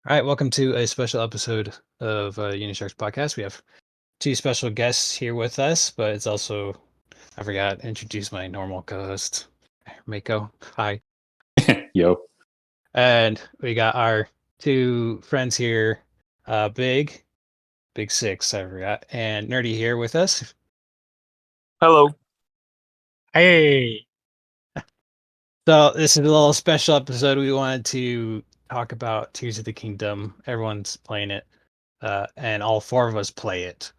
All right, welcome to a special episode of Unisharks podcast. We have two special guests here with us, but it's also, I forgot to introduce my normal co-host, Mako. Hi. Yo. And we got our two friends here, Big64, I forgot, and Nerdy here with us. Hello. Hey. So this is a little special episode. We wanted to talk about Tears of the Kingdom. Everyone's playing it, and all four of us play it.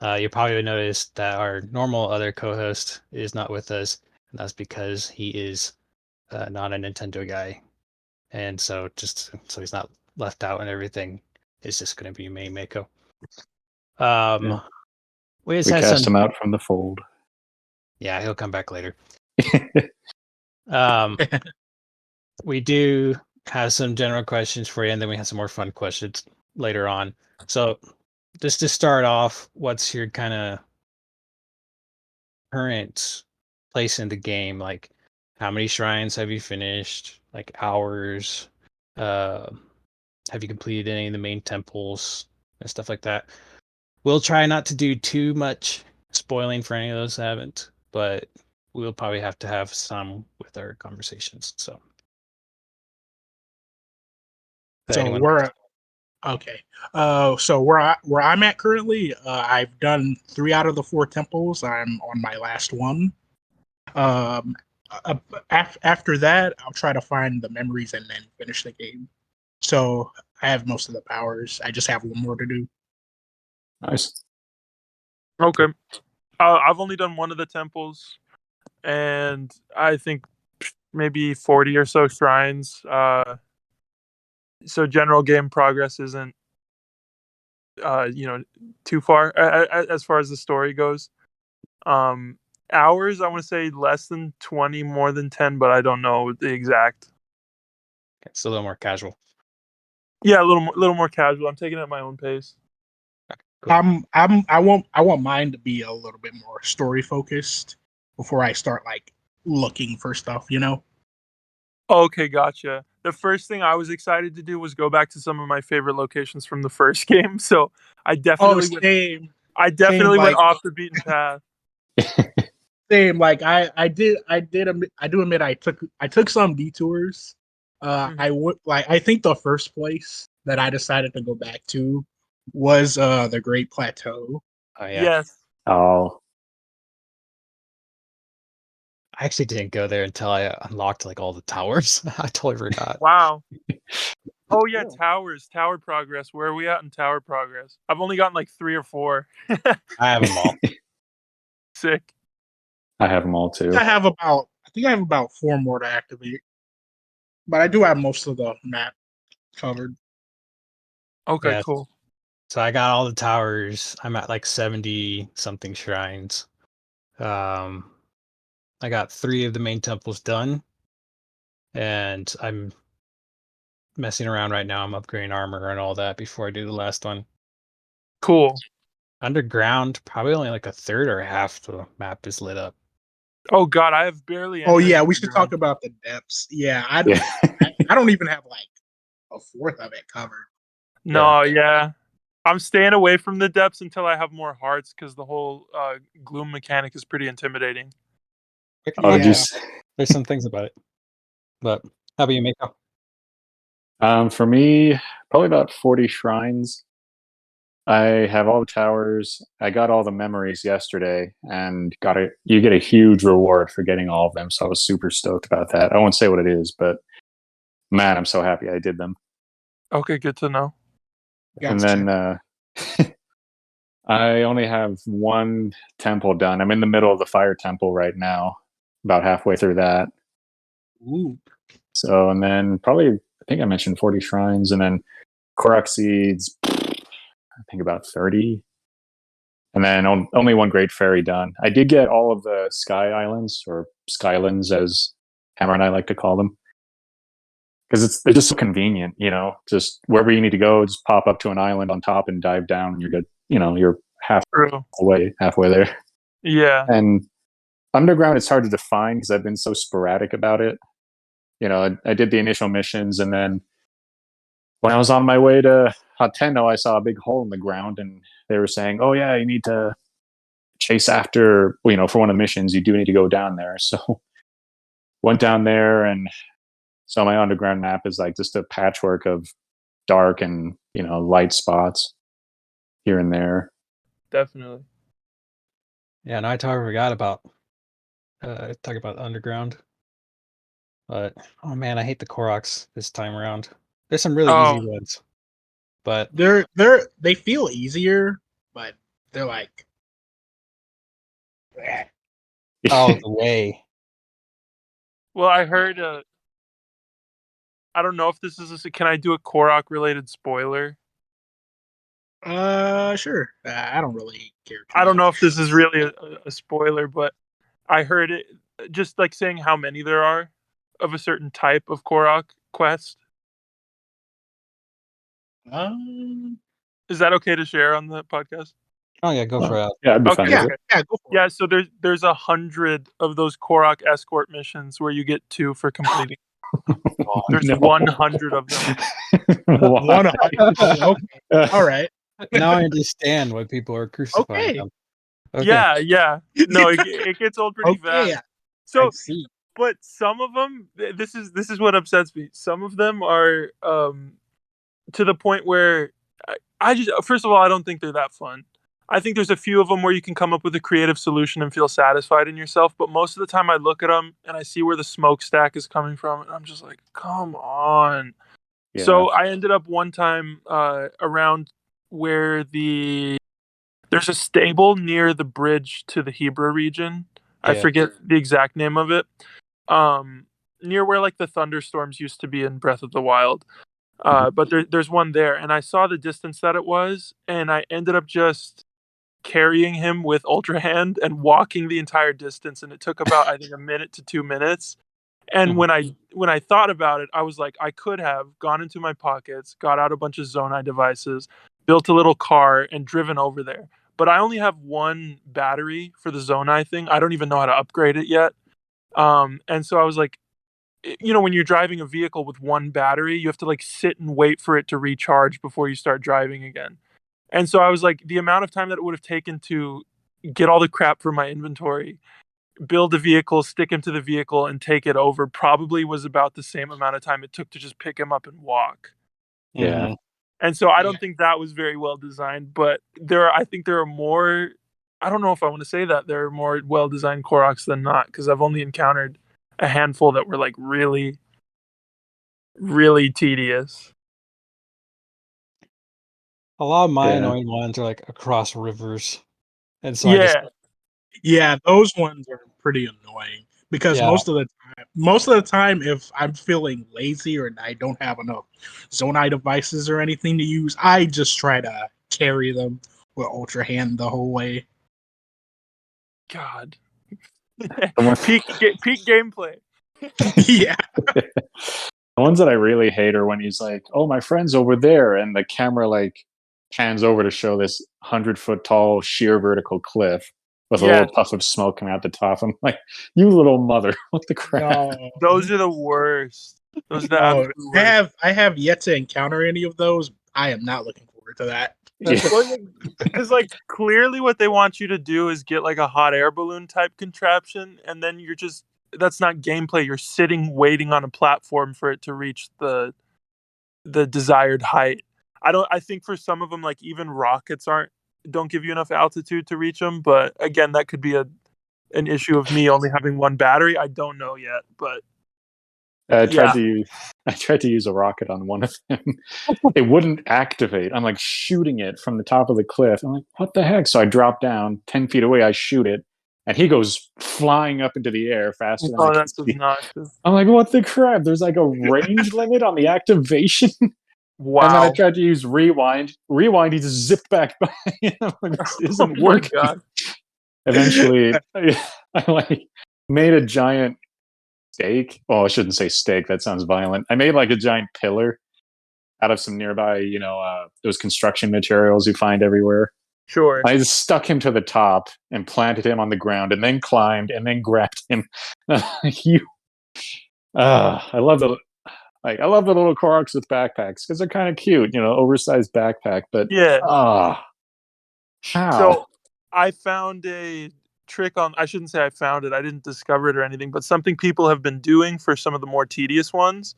You probably noticed that our normal other co-host is not with us, and that's because he is not a Nintendo guy, and so he's not left out and everything. It's just going to be me, Mako. We cast him out from the fold. Yeah, he'll come back later. We do have some general questions for you, and then we have some more fun questions later on. So, just to start off, what's your kind of current place in the game? Like, how many shrines have you finished? Like hours? Have you completed any of the main temples and stuff like that? We'll try not to do too much spoiling for any of those that haven't, but we'll probably have to have some with our conversations. So we're okay. So where I'm at currently, I've done 3 out of the 4 temples. I'm on my last one. After that, I'll try to find the memories and then finish the game. So I have most of the powers. I just have one more to do. Nice. Okay. I've only done one of the temples, and I think maybe 40 or so shrines. So general game progress isn't, too far as far as the story goes. Hours, I want to say less than 20, more than 10, but I don't know the exact. It's a little more casual. Yeah, a little more casual. I'm taking it at my own pace. Cool. I want mine to be a little bit more story focused before I start like looking for stuff, you know? Okay, gotcha. The first thing I was excited to do was go back to some of my favorite locations from the first game. So I definitely went off the beaten path. Same. Like I do admit I took some detours. I think the first place that I decided to go back to was the Great Plateau. Oh yeah. Yes. Oh. I actually didn't go there until I unlocked like all the towers. I totally forgot. Wow. Oh yeah, tower progress. Where are we at in tower progress? I've only gotten like 3 or 4. I have them all. Sick. I have them all too. I think I have about 4 more to activate, but I do have most of the map covered. Okay, Yeah. cool. So I got all the towers. I'm at like 70 something shrines. I got 3 of the main temples done, and I'm messing around right now. I'm upgrading armor and all that before I do the last one. Cool. Underground, probably only like a third or half the map is lit up. Oh god, I have barely. Oh yeah, we should talk about the depths. Yeah, I don't even have like a fourth of it covered. No, yeah. I'm staying away from the depths until I have more hearts because the whole gloom mechanic is pretty intimidating. There's some things about it. But how about you, Mako? For me, probably about 40 shrines. I have all the towers. I got all the memories yesterday, and you get a huge reward for getting all of them. So I was super stoked about that. I won't say what it is, but man, I'm so happy I did them. Okay, good to know. And then I only have 1 temple done. I'm in the middle of the fire temple right now, about halfway through that. Ooh. So, and then probably, I think I mentioned 40 shrines, and then Koroks seeds, I think about 30. And then only 1 Great Fairy done. I did get all of the Sky Islands, or Skylands as Hammer and I like to call them. Because they're just so convenient, just wherever you need to go, just pop up to an island on top and dive down, and you're good. You're halfway there. Yeah. And underground, it's hard to define because I've been so sporadic about it. I did the initial missions, and then when I was on my way to Hateno, I saw a big hole in the ground, and they were saying, "Oh yeah, you need to chase after, for one of the missions, you do need to go down there." So went down there, and so my underground map is like just a patchwork of dark and light spots here and there. Definitely. Yeah, and I totally forgot about talk about underground. But oh man, I hate the Koroks this time around. There's some really easy ones, but they feel easier, but they're like, oh, the way. Well, I heard. I don't know if this is. Can I do a Korok related spoiler? Sure. I don't really care. I don't know if this is really a spoiler, but I heard it just like saying how many there are of a certain type of Korok quest. Is that okay to share on the podcast? Oh yeah, go for it. Yeah, I'd be fine with it. Yeah, go for it. Yeah, so there's 100 of those Korok escort missions where you get 2 for completing. There's 100 of them. 100. Okay. All right. Now I understand why people are crucifying them. Okay. Yeah. No, it gets old pretty fast. So, I see. But some of them, this is what upsets me. Some of them are to the point where I just, first of all, I don't think they're that fun. I think there's a few of them where you can come up with a creative solution and feel satisfied in yourself. But most of the time I look at them and I see where the smokestack is coming from. And I'm just like, come on. Yeah. So I ended up one time around where there's a stable near the bridge to the Hebra region. Yeah. I forget the exact name of it. Near where like the thunderstorms used to be in Breath of the Wild. But there's one there. And I saw the distance that it was. And I ended up just carrying him with Ultra Hand and walking the entire distance, and it took about I think 1 minute to 2 minutes. And when I thought about it, I was like, I could have gone into my pockets, got out a bunch of Zonai devices, built a little car, and driven over there. But I only have 1 battery for the Zonai thing. I don't even know how to upgrade it yet. And so I was like, when you're driving a vehicle with 1 battery, you have to like sit and wait for it to recharge before you start driving again. And so I was like, the amount of time that it would have taken to get all the crap from my inventory, build a vehicle, stick him to the vehicle, and take it over probably was about the same amount of time it took to just pick him up and walk. Yeah. And so I don't think that was very well designed, but I think there are more, I don't know if I want to say that there are more well-designed Koroks than not, because I've only encountered a handful that were like really, really tedious. A lot of my annoying ones are like across rivers. And so yeah, those ones are pretty annoying because most of the time, if I'm feeling lazy or I don't have enough Zonai devices or anything to use, I just try to carry them with Ultra Hand the whole way. God. peak gameplay. Yeah. The ones that I really hate are when he's like, "Oh, my friend's over there," and the camera like pans over to show this 100-foot tall sheer vertical cliff with a little puff of smoke coming out the top. I'm like, you little mother, what the crap? No. Those are the worst. Those are the worst. I have yet to encounter any of those. I am not looking forward to that. Because like clearly what they want you to do is get like a hot air balloon type contraption, and then that's not gameplay. You're sitting waiting on a platform for it to reach the desired height. I think for some of them, like even rockets don't give you enough altitude to reach them. But again, that could be an issue of me only having 1 battery. I don't know yet, but I tried to use a rocket on one of them. It wouldn't activate. I'm like shooting it from the top of the cliff. I'm like, what the heck? So I drop down 10 feet away. I shoot it, and he goes flying up into the air faster than I can see. Obnoxious. I'm like, what the crap? There's like a range limit on the activation. Wow. And then I tried to use rewind. Rewind, he just zipped back by. Like, this isn't working. God. Eventually, I like made a giant stake. Well, I shouldn't say stake. That sounds violent. I made like a giant pillar out of some nearby, those construction materials you find everywhere. Sure. I just stuck him to the top and planted him on the ground, and then climbed and then grabbed him. I love Like, I love the little Koroks with backpacks because they're kind of cute, oversized backpack. But Yeah. How? So I found a trick on. I shouldn't say I found it. I didn't discover it or anything. But something people have been doing for some of the more tedious ones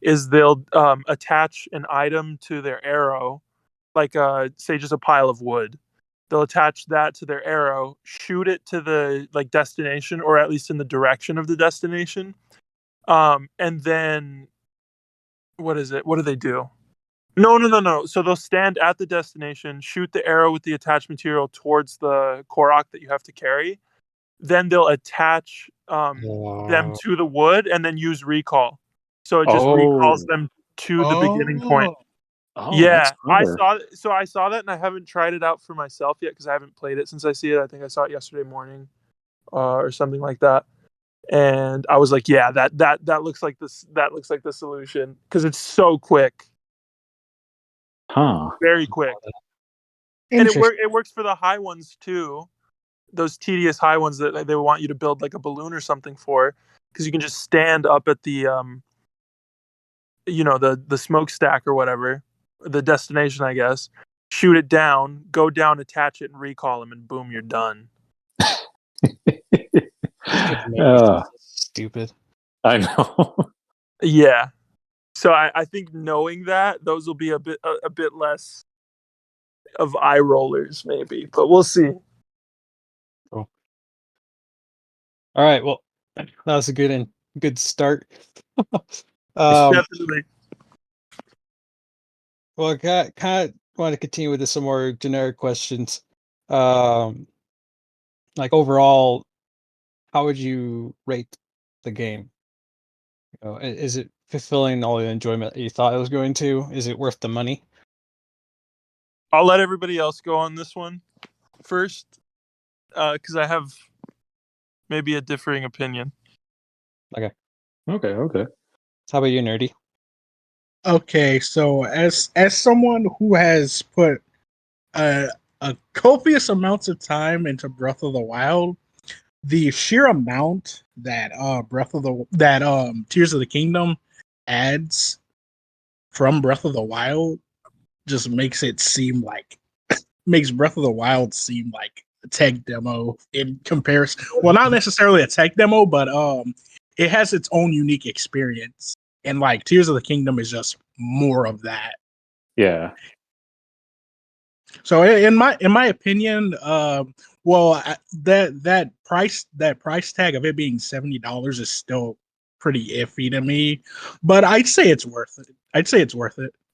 is they'll attach an item to their arrow, like say just a pile of wood. They'll attach that to their arrow, shoot it to the destination, or at least in the direction of the destination. And then what is it? What do they do? No. So they'll stand at the destination, shoot the arrow with the attached material towards the Korok that you have to carry. Then they'll attach them to the wood and then use recall. So it just recalls them to the beginning point. Oh, Yeah, that's clever. I saw that, and I haven't tried it out for myself yet because I haven't played it since I see it. I think I saw it yesterday morning, or something like that. And I was like, yeah, that looks like this. That looks like the solution because it's so quick, very quick, and it works for the high ones too. Those tedious high ones that they want you to build like a balloon or something for, because you can just stand up at the the smokestack or whatever, the destination, I guess. Shoot it down, go down, attach it, and recall them, and boom, you're done. Stupid. I know. Yeah. So I think knowing that, those will be a bit less of eye rollers, maybe, but we'll see. Cool. All right. Well, that was a good start. Definitely. Well, I kind of want to continue with some more generic questions. Like overall, how would you rate the game? Is it fulfilling all the enjoyment that you thought it was going to? Is it worth the money? I'll let everybody else go on this one first, because I have maybe a differing opinion. Okay. So how about you, Nerdy? Okay, so as someone who has put a copious amounts of time into Breath of the Wild, the sheer amount that Tears of the Kingdom adds from Breath of the Wild just makes Breath of the Wild seem like a tech demo in comparison. Well, not necessarily a tech demo, but it has its own unique experience. And like Tears of the Kingdom is just more of that. Yeah. So in my opinion, that price tag of it being $70 is still pretty iffy to me, but I'd say it's worth it.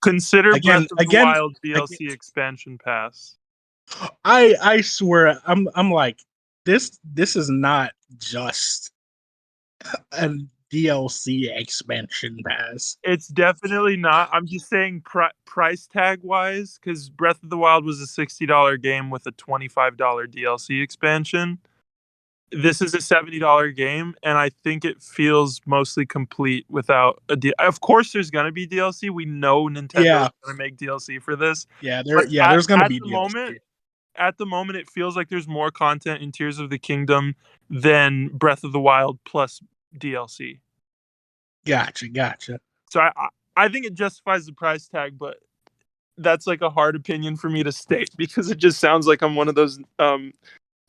Consider Breath of the Wild DLC expansion pass. I swear, I'm like, this is not just a DLC expansion pass. It's definitely not. I'm just saying price tag wise, because Breath of the Wild was a $60 game with a $25 DLC expansion. This is a $70 game, and I think it feels mostly complete without a Of course, there's gonna be DLC. We know Nintendo is gonna make DLC for this. There's gonna be DLC. At the moment, it feels like there's more content in Tears of the Kingdom than Breath of the Wild plus DLC. Gotcha. So I think it justifies the price tag, but that's like a hard opinion for me to state because it just sounds like I'm one of those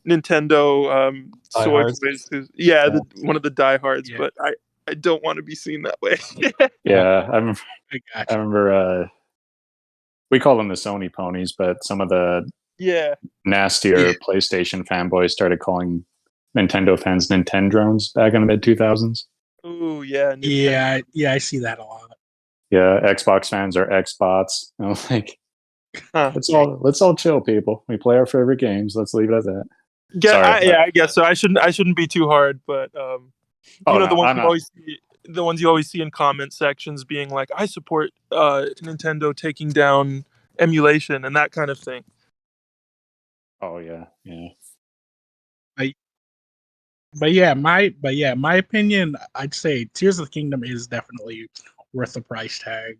Nintendo soy boys who's one of the diehards, but I don't want to be seen that way. Yeah, I remember we call them the Sony ponies, but some of the nastier PlayStation fanboys started calling Nintendo fans Nintendrones back in the mid 2000s. Ooh, yeah. Yeah, I see that a lot. Yeah, Xbox fans are Xbots. I'm like, let's all chill, people. We play our favorite games. Let's leave it at that. I guess so. I shouldn't be too hard, but the ones you always see in comment sections being like, I support Nintendo taking down emulation and that kind of thing. Oh yeah. My opinion, I'd say Tears of the Kingdom is definitely worth the price tag.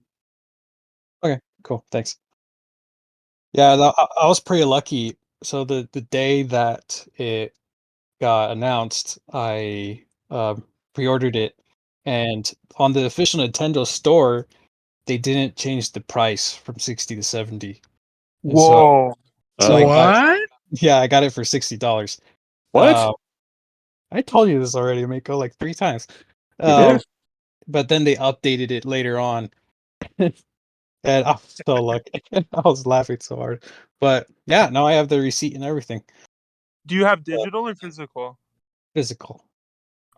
Okay, cool. Thanks. Yeah, I was pretty lucky. So the day that it got announced, I pre-ordered it, And on the official Nintendo store, they didn't change the price from 60 to 70. And Whoa. So I got What? I got it for $60. What? I told you this already, Mako, like 3 times. You did? But then they updated it later on. And I was so lucky. I was laughing so hard. But yeah, now I have the receipt and everything. Do you have digital or physical? Physical.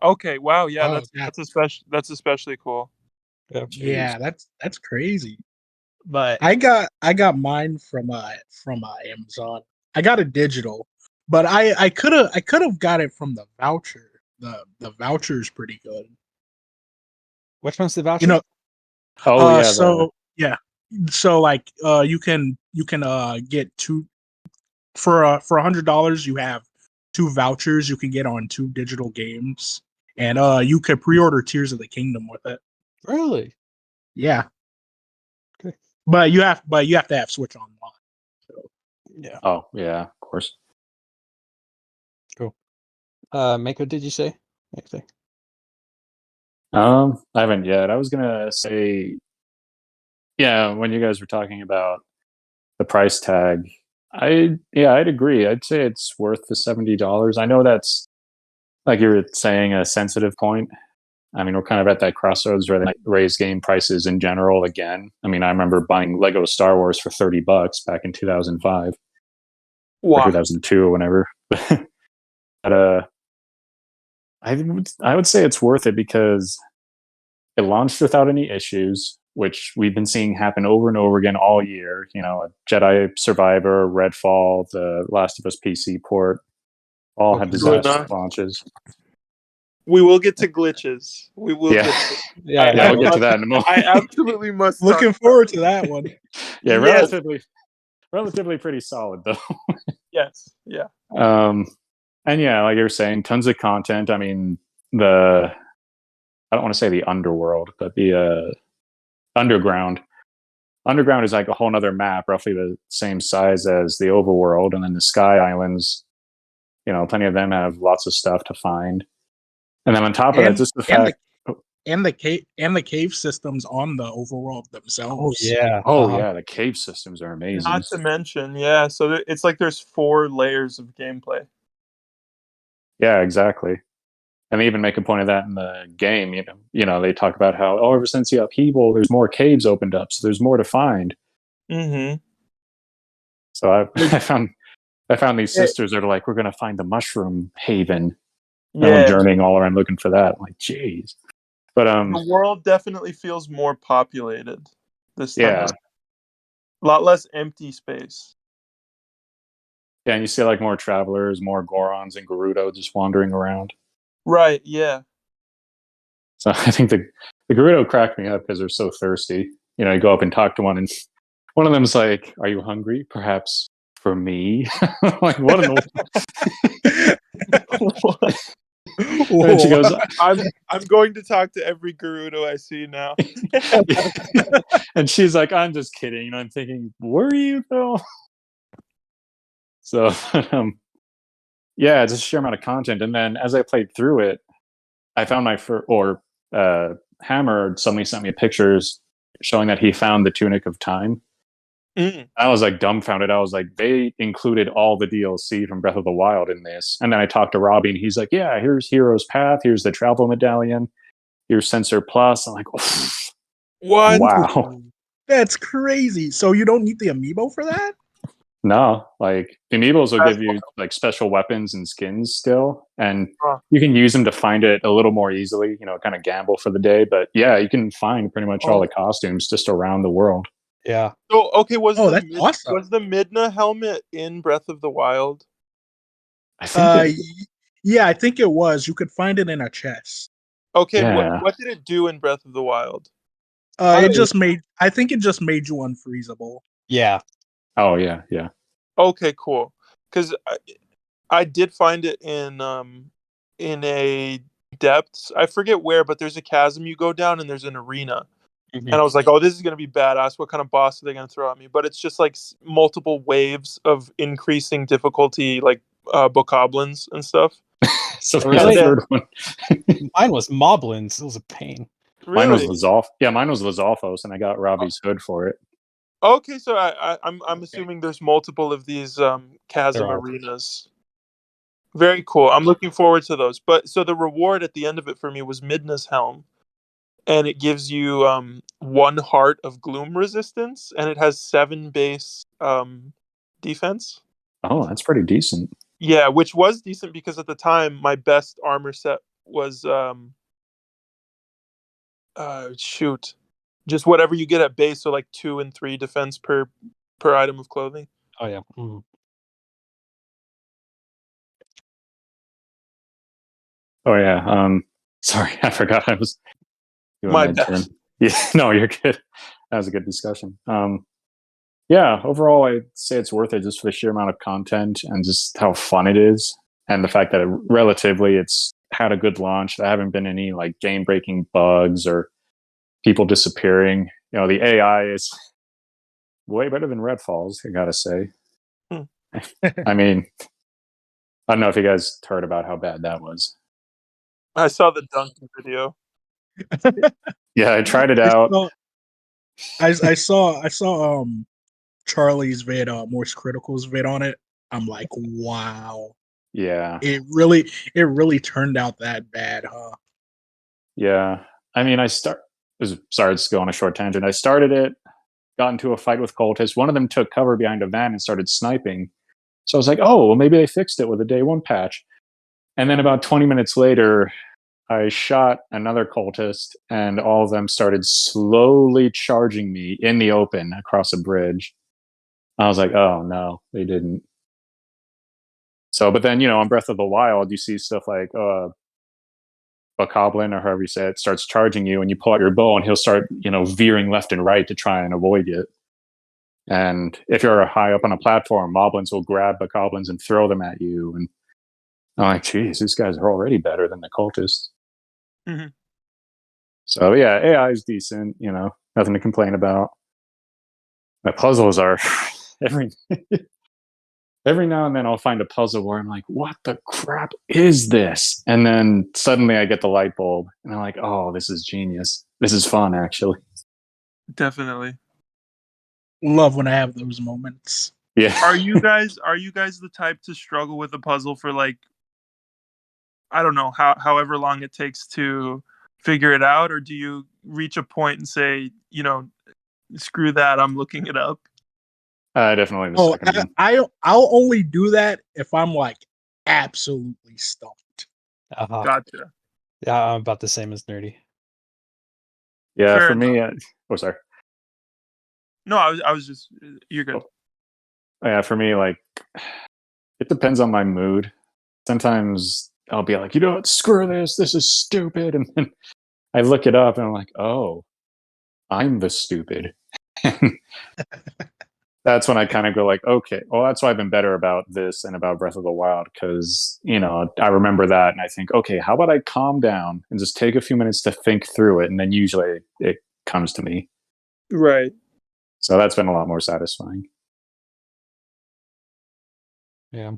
Okay. Wow. Yeah. Oh, That's especially cool. Yeah. yeah, that's crazy. But I got mine from Amazon. I got a digital, but I could have got it from the voucher. The voucher is pretty good. which one's the voucher? You know, Oh yeah. so yeah, so like you can get two for $100. You have 2 vouchers you can get on 2 digital games, and you could pre-order Tears of the Kingdom with it. Really? Yeah, Okay. but you have to have Switch Online. So. Yeah. Oh yeah, of course. Cool. Mako, did you say anything? I haven't yet. I was gonna say, yeah, when you guys were talking about the price tag, I'd agree. I'd say it's worth the $70. I know that's, like you were saying, a sensitive point. I mean, we're kind of at that crossroads where they raise game prices in general again. I mean, I remember buying Lego Star Wars for $30 back in 2005 or Wow. 2002 or whenever. But I would say it's worth it because it launched without any issues, which we've been seeing happen over and over again all year. You know, Jedi Survivor, Redfall, the Last of Us PC port, all had disastrous launches. We will get to glitches. We will. Yeah. Get to Yeah, We'll get to that in a moment. I absolutely must. Looking forward to that one. Yeah, Yes. relatively pretty solid though. Yes. Yeah. And yeah, like you were saying, tons of content. I mean, I don't want to say the underworld, but the underground. Underground is like a whole nother map, roughly the same size as the overworld, and then the Sky Islands. You know, plenty of them have lots of stuff to find. And then on top of that, just the fact. And the cave systems on the overworld themselves. yeah. Yeah, the cave systems are amazing. Not to mention, yeah. So it's like there's 4 layers of gameplay. Yeah, exactly. And they even make a point of that in the game. You know, they talk about how ever since the upheaval, there's more caves opened up, so there's more to find. Mm-hmm. So I found these sisters that are like, we're gonna find the mushroom haven. And we're journeying all around looking for that. I'm like, jeez. But the world definitely feels more populated this time. Yeah. A lot less empty space. Yeah, and you see like more travelers, more Gorons and Gerudo just wandering around. Right, yeah. So I think the Gerudo cracked me up because they're so thirsty. You know, you go up and talk to one, and one of them's like, "Are you hungry? Perhaps for me?" Like, what in the And she goes, I'm going to talk to every Gerudo I see now. And she's like, "I'm just kidding." And I'm thinking, were you though? So yeah, just a sheer amount of content. And then as I played through it, I found Hammer suddenly sent me pictures showing that he found the Tunic of Time. I was like dumbfounded. I was like, they included all the DLC from Breath of the Wild in this. And then I talked to Robbie, and he's like, yeah, here's Hero's Path, here's the Travel Medallion, here's Sensor Plus. I'm like, oh, what? Wow. That's crazy. So you don't need the amiibo for that? No, like the amiibos will give you like special weapons and skins still, and you can use them to find it a little more easily, you know, kind of gamble for the day. But yeah, you can find pretty much all the costumes just around the world. Yeah. So okay, was that's awesome. Was the Midna helmet in Breath of the Wild? I think yeah, I think it was. You could find it in a chest. Okay, Yeah. what did it do in Breath of the Wild? I think it just made you unfreezable. Yeah. Oh yeah, yeah. Okay, cool. Because I did find it in a depths. I forget where, but there's a chasm you go down, and there's an arena. Mhm. And I was like, oh, this is going to be badass. What kind of boss are they going to throw at me? But it's just like multiple waves of increasing difficulty, like bokoblins and stuff. So Really? the third one. Mine was Moblins. It was a pain. Mine was Really? Lizalf. Yeah, mine was Lizalfos, and I got Robbie's hood for it. Okay, so I'm Okay. assuming there's multiple of these chasm There are. arenas. Very cool. I'm looking forward to those. But so the reward at the end of it for me was Midna's Helm, and it gives you 1 heart of gloom resistance, and it has 7 base defense. Oh, that's pretty decent. Yeah, which was decent because at the time my best armor set was shoot, just whatever you get at base, so like 2 and 3 defense per item of clothing. Oh yeah. Mhm. Oh yeah. Sorry, I forgot I was doing My my bad. turn. Yeah, no, you're good. That was a good discussion. Yeah, overall, I'd say it's worth it just for the sheer amount of content and just how fun it is, and the fact that it's had a good launch. There haven't been any like game-breaking bugs or people disappearing. The AI is way better than Redfalls, I gotta say. I mean, I don't know if you guys heard about how bad that was. I saw the Duncan video. Yeah, I tried it out. I saw Charlie's vid, Morse Critical's vid on it. I'm like, wow. Yeah. It really turned out that bad, huh? Yeah. I mean, sorry, just go on a short tangent. I started it, got into a fight with cultists. One of them took cover behind a van and started sniping. So I was like, oh, well, maybe they fixed it with a day 1 patch. And then about 20 minutes later, I shot another cultist, and all of them started slowly charging me in the open across a bridge. I was like, oh, no, they didn't. So, but then, on Breath of the Wild, you see stuff like Bokoblin, or however you say it, starts charging you, and you pull out your bow, and he'll start, veering left and right to try and avoid it. And if you're high up on a platform, moblins will grab Bokoblins and throw them at you. And I'm like, geez, these guys are already better than the cultists. Mm-hmm. So yeah, AI is decent, nothing to complain about. The puzzles are every now and then I'll find a puzzle where I'm like, what the crap is this? And then suddenly I get the light bulb and I'm like, oh, this is genius. This is fun, actually. Definitely. Love when I have those moments. Yeah. Are you guys the type to struggle with a puzzle for like, I don't know, however long it takes to figure it out, or do you reach a point and say, screw that, I'm looking it up? Definitely the second one. I'll only do that if I'm like absolutely stumped. Uh-huh. Gotcha. Yeah, I'm about the same as Nerdy. Yeah, Fair for me, sorry. No, I was just, you're good. Yeah, for me, like, it depends on my mood. Sometimes I'll be like, screw this is stupid. And then I look it up and I'm like, oh, I'm the stupid. That's when I kind of go like, okay, well, that's why I've been better about this and about Breath of the Wild, because, I remember that and I think, okay, how about I calm down and just take a few minutes to think through it, and then usually it comes to me. Right. So that's been a lot more satisfying. Yeah.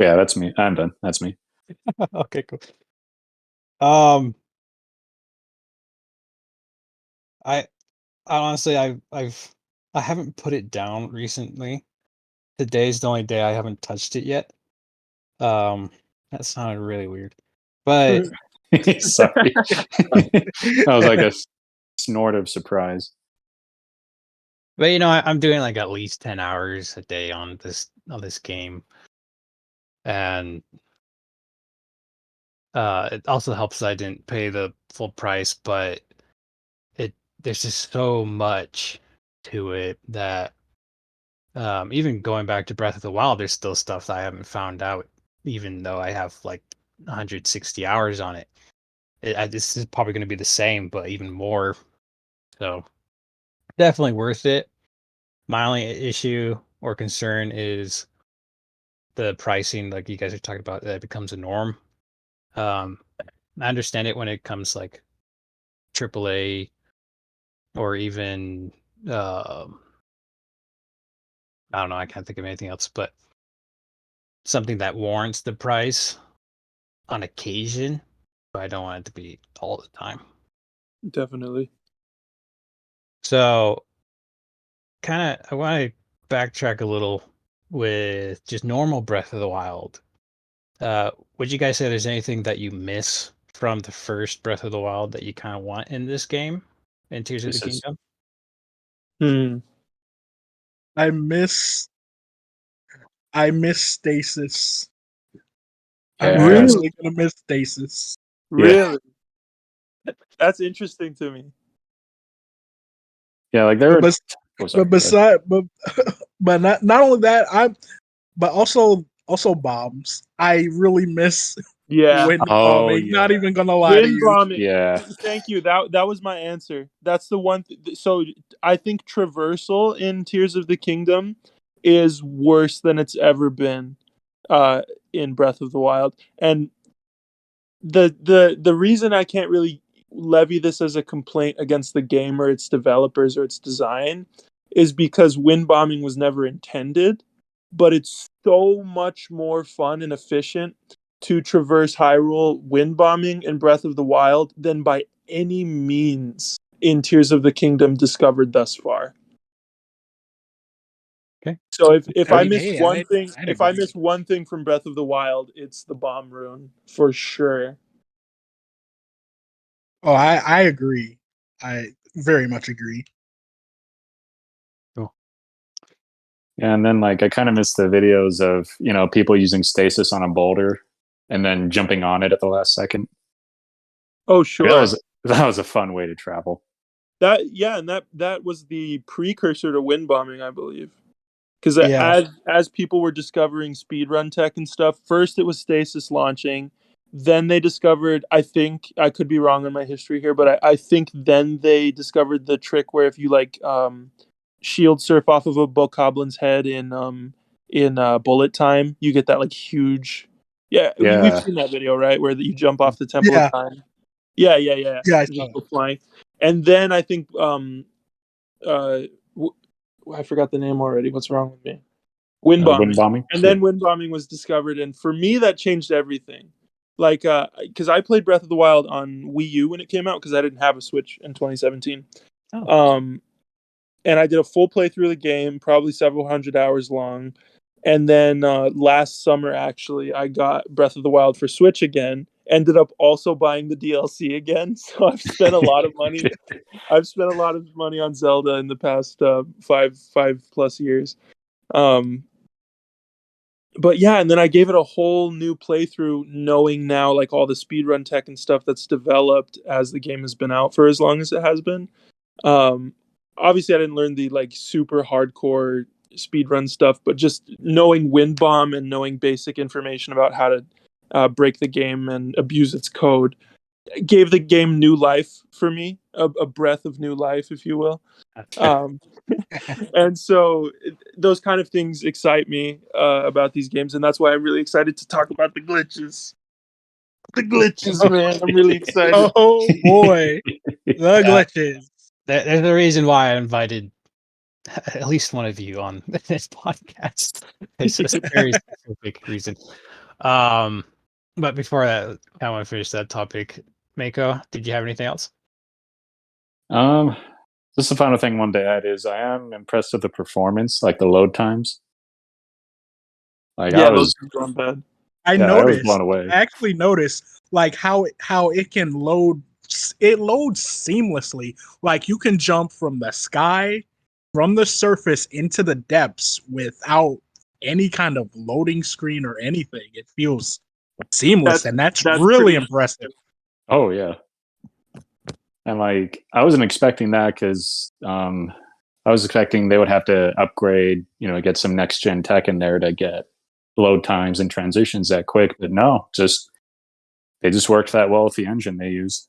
Yeah, that's me. I'm done. That's me. Okay, cool. I honestly, I haven't put it down recently. Today's the only day I haven't touched it yet. That sounded really weird, but Sorry. That was like a snort of surprise. but I'm doing like at least 10 hours a day on this game, and it also helps that I didn't pay the full price, but there's just so much to it that even going back to Breath of the Wild, there's still stuff that I haven't found out, even though I have like 160 hours on it. This is probably going to be the same, but even more. So definitely worth it. My only issue or concern is the pricing, like you guys are talking about, that becomes a norm. I understand it when it comes like AAA or even I don't know, I can't think of anything else, but something that warrants the price on occasion, but I don't want it to be all the time. Definitely. So, I want to backtrack a little with just normal Breath of the Wild. Would you guys say there's anything that you miss from the first Breath of the Wild that you kind of want in this game, in Tears of the Kingdom? I miss stasis. I'm Yeah. honestly gonna miss stasis. Really? That's interesting to me. Yeah, like there. But, Sorry, but beside, but not only that, but also bombs. I really miss Yeah. wind Oh, bombing. yeah. Not even gonna lie to Wind you. bombing. Yeah. Thank you. That was my answer. That's the one. So I think traversal in Tears of the Kingdom is worse than it's ever been in Breath of the Wild. And the reason I can't really levy this as a complaint against the game or its developers or its design is because wind bombing was never intended, but it's so much more fun and efficient to traverse Hyrule wind bombing in Breath of the Wild than by any means in Tears of the Kingdom discovered thus far. Okay. So if I miss Hey, one thing, I'd if I agree. miss one thing from Breath of the Wild, it's the bomb rune for sure. Oh, I agree. I very much agree. Yeah, and then like I kind of miss the videos of people using stasis on a boulder and then jumping on it at the last second. Oh Like, sure. that was a fun way to travel. And that was the precursor to wind bombing, I believe. Because Yeah. as people were discovering speedrun tech and stuff, first it was stasis launching, then they discovered, I think I could be wrong on my history here, but I think then they discovered the trick where if you like shield surf off of a boboblin's head in bullet time, you get that like huge. Yeah, we've Yeah. seen that video, right? Where you jump off the Temple Yeah. of Time. Yeah. Yeah, I Just saw go flying. And then I think uh I forgot the name already. What's wrong with me? Wind Wind bombing. bombing. And then wind bombing was discovered, and for me that changed everything. Like because I played Breath of the Wild on Wii U when it came out because I didn't have a Switch in 2017. Oh. And I did a full playthrough of the game, probably several hundred hours long. And then last summer, actually, I got Breath of the Wild for Switch again. Ended up also buying the DLC again. So I've spent a lot of money. I've spent a lot of money on Zelda in the past 5+ years. But yeah, and then I gave it a whole new playthrough, knowing now like all the speedrun tech and stuff that's developed as the game has been out for as long as it has been. Obviously, I didn't learn the like super hardcore speedrun stuff, but just knowing Wind Bomb and knowing basic information about how to break the game and abuse its code gave the game new life for me, a breath of new life, if you will. Um, and so those kind of things excite me about these games, and that's why I'm really excited to talk about the glitches. The glitches, man! I'm really excited. Oh boy, the glitches. There's a reason why I invited at least one of you on this podcast. It's a very specific reason. But before that, I want to finish that topic. Mako, did you have anything else? Just the final thing I wanted to add is I am impressed with the performance, like the load times. Like Yeah, I was, those are going bad. I I was noticed. blown away. I actually noticed like how it can load. It loads seamlessly. Like you can jump from the sky, from the surface into the depths without any kind of loading screen or anything. It feels seamless, and that's really pretty impressive. Oh yeah, and like I wasn't expecting that because I was expecting they would have to upgrade, get some next gen tech in there to get load times and transitions that quick. But no, they just worked that well with the engine they use.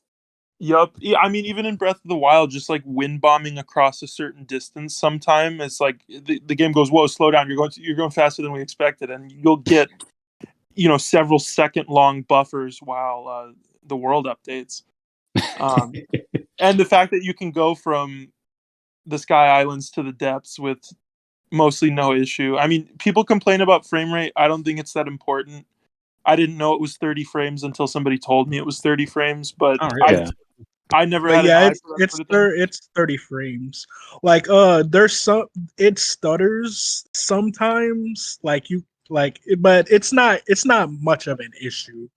Yup. Yeah, I mean, even in Breath of the Wild, just like wind bombing across a certain distance, sometime it's like the game goes, "Whoa, slow down! You're going faster than we expected," and you'll get several second long buffers while the world updates. And the fact that you can go from the Sky Islands to the depths with mostly no issue. I mean, people complain about frame rate. I don't think it's that important. I didn't know it was 30 frames until somebody told me it was 30 frames, but Oh, really? Yeah. I never But had an yeah, eye it's for that it's sort of thing. it's 30 frames. Like there's some it stutters sometimes. But it's not much of an issue.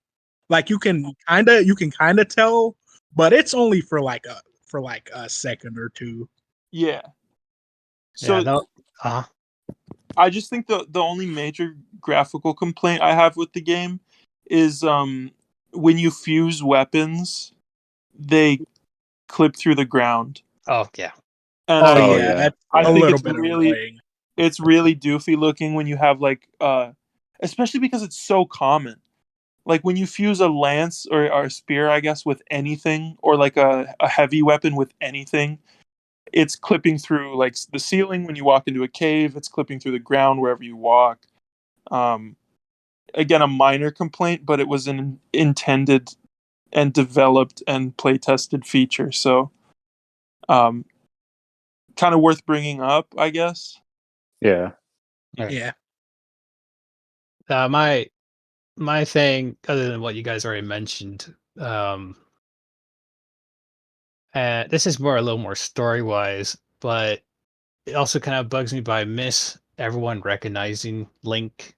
Like you can kinda tell, but it's only for like a second or two. Yeah. Yeah, So no. Uh, I just think the only major graphical complaint I have with the game is when you fuse weapons, they clip through the ground. oh, yeah. And Oh Oh, yeah, yeah. that's I a think little bit annoying. it's really doofy looking when you have like especially because it's so common. Like when you fuse a lance or a spear, I guess, with anything, or like a heavy weapon with anything, it's clipping through like the ceiling when you walk into a cave, it's clipping through the ground wherever you walk. Um, Again, a minor complaint, but it was an intended and developed and play tested feature. So um, kind of worth bringing up, I guess. Yeah. Right. Yeah. My thing, other than what you guys already mentioned, this is more a little more story wise, but it also kind of bugs me. But I miss everyone recognizing Link.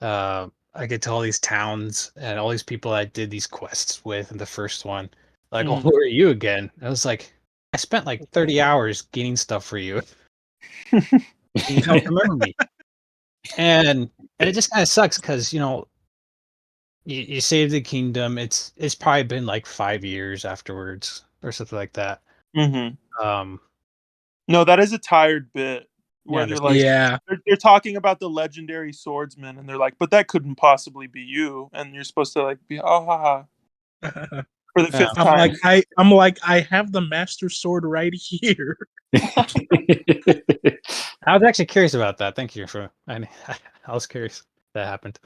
I get to all these towns and all these people I did these quests with in the first one. Like, oh, Mhm. who are you again? I was like, I spent like 30 hours getting stuff for you. You don't remember me. And it just kind of sucks because you save the kingdom. It's probably been like 5 years afterwards or something like that. Hmm. Um, No, that is a tired bit where yeah, they're this, like, Yeah. they're talking about the legendary swordsman, and they're like, but that couldn't possibly be you, and you're supposed to like be oh haha for the Yeah. fifth I'm time. like I have the master sword right here. I was actually curious about that. Thank you for. I was curious that happened,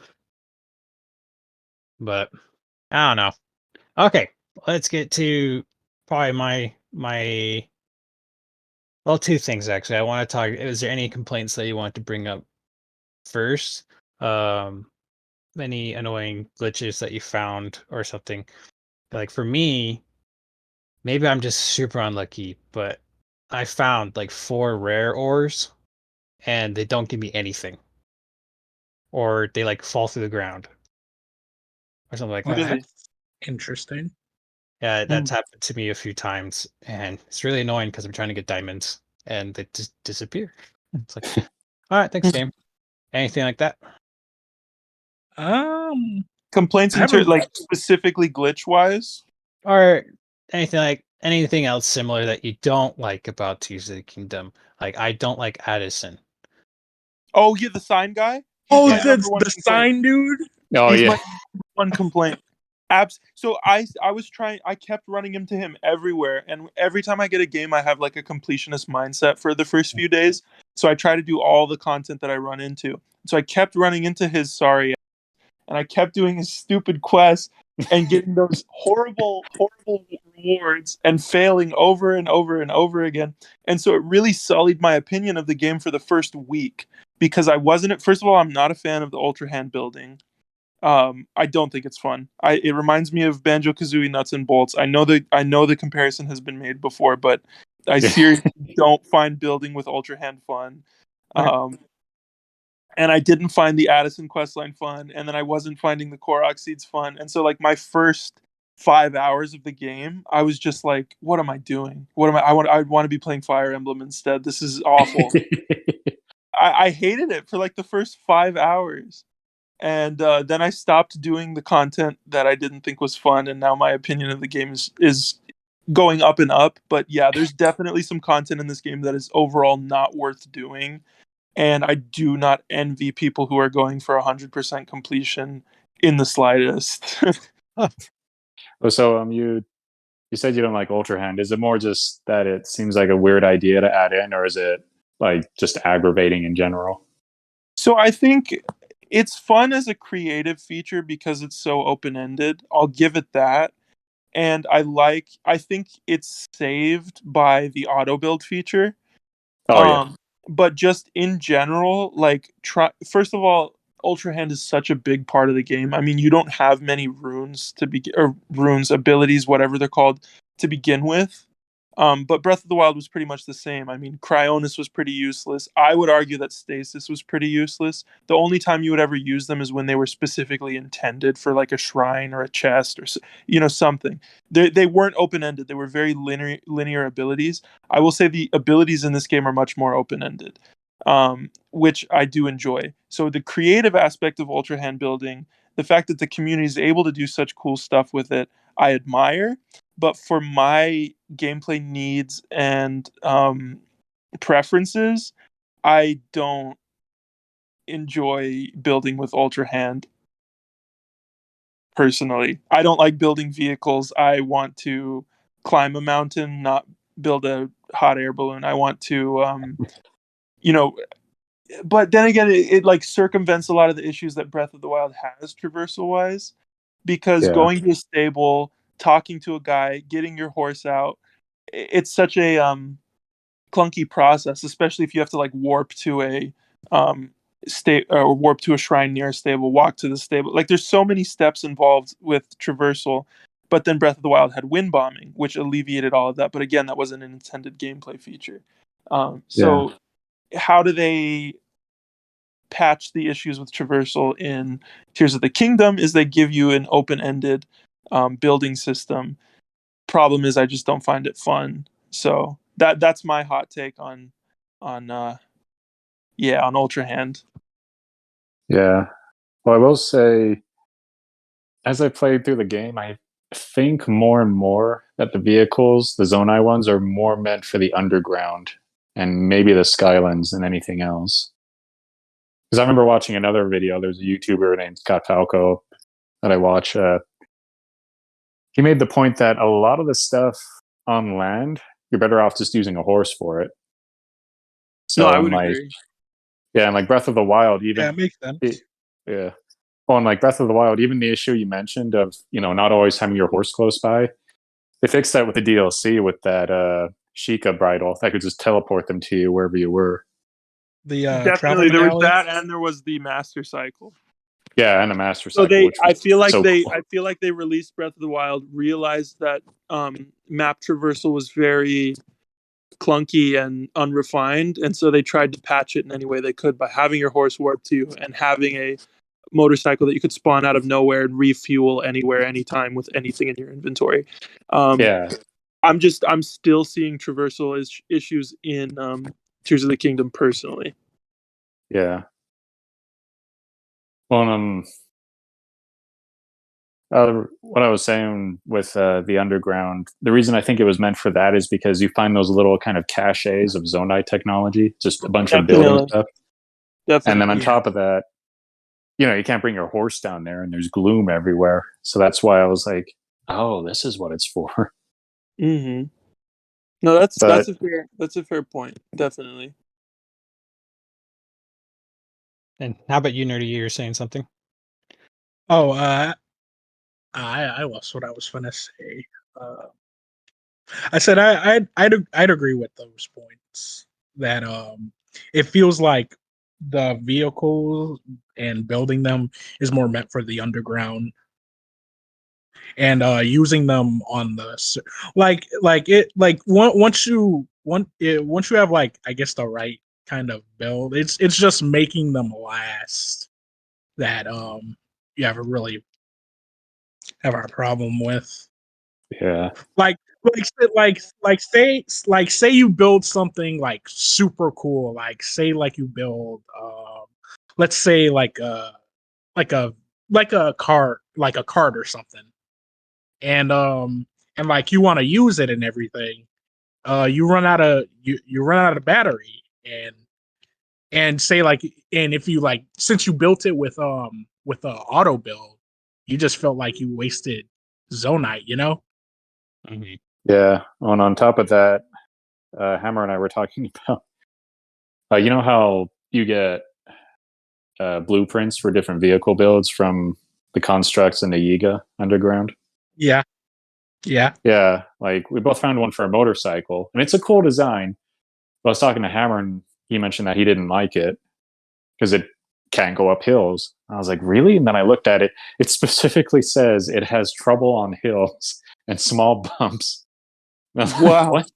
but I don't know. Okay, let's get to probably my well, two things actually. I want to talk. Is there any complaints that you want to bring up first? Um, any annoying glitches that you found or something? Like for me, maybe I'm just super unlucky, but I found like 4 rare ores and they don't give me anything, or they like fall through the ground or something like Well, that. Really? that's interesting. Yeah, Hmm. that's happened to me a few times, and it's really annoying because I'm trying to get diamonds and they just disappear. It's like, all right, thanks, game. Anything like that? Complaints I into haven't. like specifically glitch wise. Or anything else similar that you don't like about Tears of the Kingdom? Like I don't like Addison. Oh yeah, the sign guy. He's Oh, my Yeah. number one the complaint. sign dude. Oh, He's yeah. my one complaint. So I was trying. I kept running into him everywhere, and every time I get a game, I have like a completionist mindset for the first few days. So I try to do all the content that I run into. So I kept running into his sorry, and I kept doing his stupid quests and getting those horrible, horrible rewards and failing over and over and over again. And so it really sullied my opinion of the game for the first week because I wasn't. First of all, I'm not a fan of the Ultra Hand building. I don't think it's fun. It reminds me of Banjo Kazooie Nuts and Bolts. I know the comparison has been made before, but I seriously don't find building with Ultra Hand fun. Um, and I didn't find the Addison questline fun, and then I wasn't finding the Korok seeds fun. And so like my first 5 hours of the game, I was just like, what am I doing? What am I want to be playing Fire Emblem instead. This is awful. I hated it for like the first 5 hours. And then I stopped doing the content that I didn't think was fun, and now my opinion of the game is going up and up. But yeah, there's definitely some content in this game that is overall not worth doing, and I do not envy people who are going for 100% completion in the slightest. Oh, so you said you don't like Ultra Hand. Is it more just that it seems like a weird idea to add in, or is it like just aggravating in general? So I think it's fun as a creative feature because it's so open-ended. I'll give it that. And I think it's saved by the auto build feature. Oh, yeah. but just in general, like first of all, Ultra Hand is such a big part of the game. I mean, you don't have many runes to begin, or runes, abilities, whatever they're called, to begin with. But Breath of the Wild was pretty much the same. I mean, Cryonis was pretty useless. I would argue that Stasis was pretty useless. The only time you would ever use them is when they were specifically intended for like a shrine or a chest or something. They weren't open-ended. They were very linear abilities. I will say the abilities in this game are much more open-ended, which I do enjoy. So the creative aspect of Ultra Hand building, the fact that the community is able to do such cool stuff with it, I admire. But for my gameplay needs and preferences, I don't enjoy building with Ultra Hand. Personally, I don't like building vehicles. I want to climb a mountain, not build a hot air balloon. I want to, but then again, it like circumvents a lot of the issues that Breath of the Wild has traversal wise, because going to a stable, talking to a guy, getting your horse out, it's such a clunky process, especially if you have to like warp to a state or warp to a shrine near a stable, walk to the stable. Like there's so many steps involved with traversal. But then Breath of the Wild had wind bombing, which alleviated all of that. But again, that wasn't an intended gameplay feature. So how do they patch the issues with traversal in Tears of the Kingdom? Is they give you an open-ended building system. Problem is, I just don't find it fun. So that's my hot take on Ultra Hand. Yeah. Well, I will say, as I played through the game, I think more and more that the vehicles, the Zonai ones, are more meant for the underground and maybe the Skylands than anything else. Because I remember watching another video. There's a YouTuber named Scott Falco that I watch. He made the point that a lot of the stuff on land, you're better off just using a horse for it. So I would agree. Yeah, and like Breath of the Wild, even it makes sense. Well, and like Breath of the Wild, even the issue you mentioned of not always having your horse close by, they fixed that with the DLC with that Sheikah bridle that could just teleport them to you wherever you were. The definitely there was that, and there was the Master Cycle. Yeah, and the Master So Cycle. I feel like cool. they released Breath of the Wild, realized that map traversal was very clunky and unrefined, and so they tried to patch it in any way they could by having your horse warp to you and having a motorcycle that you could spawn out of nowhere and refuel anywhere, anytime with anything in your inventory. I'm still seeing traversal issues in Tears of the Kingdom personally. Yeah. Well, what I was saying with the underground, the reason I think it was meant for that is because you find those little kind of caches of Zonai technology, just a bunch of building stuff. Definitely. And then on top of that, you can't bring your horse down there, and there's gloom everywhere. So that's why I was like, oh, this is what it's for. Mm-hmm. No, that's a fair point. Definitely. And how about you, Nerdy? You're saying something? Oh, I lost what I was gonna say. I said I'd agree with those points that it feels like the vehicles and building them is more meant for the underground, and using them on the once you have like, I guess, the right kind of build, it's just making them last that you have a problem with. Yeah. Say you build something like super cool, like say like you build let's say like a cart, like a cart or something, and like you want to use it and everything, you run out of battery, and say like, and if you like, since you built it with a auto build, you just felt like you wasted Zonite, Mm-hmm. Yeah. And on top of that, Hammer and I were talking about, you know how you get blueprints for different vehicle builds from the constructs in the Yiga underground? Yeah. Like we both found one for a motorcycle, and it's a cool design. But I was talking to Hammer, and he mentioned that he didn't like it because it can't go up hills. I was like, really? And then I looked at it. It specifically says it has trouble on hills and small bumps. Wow. What?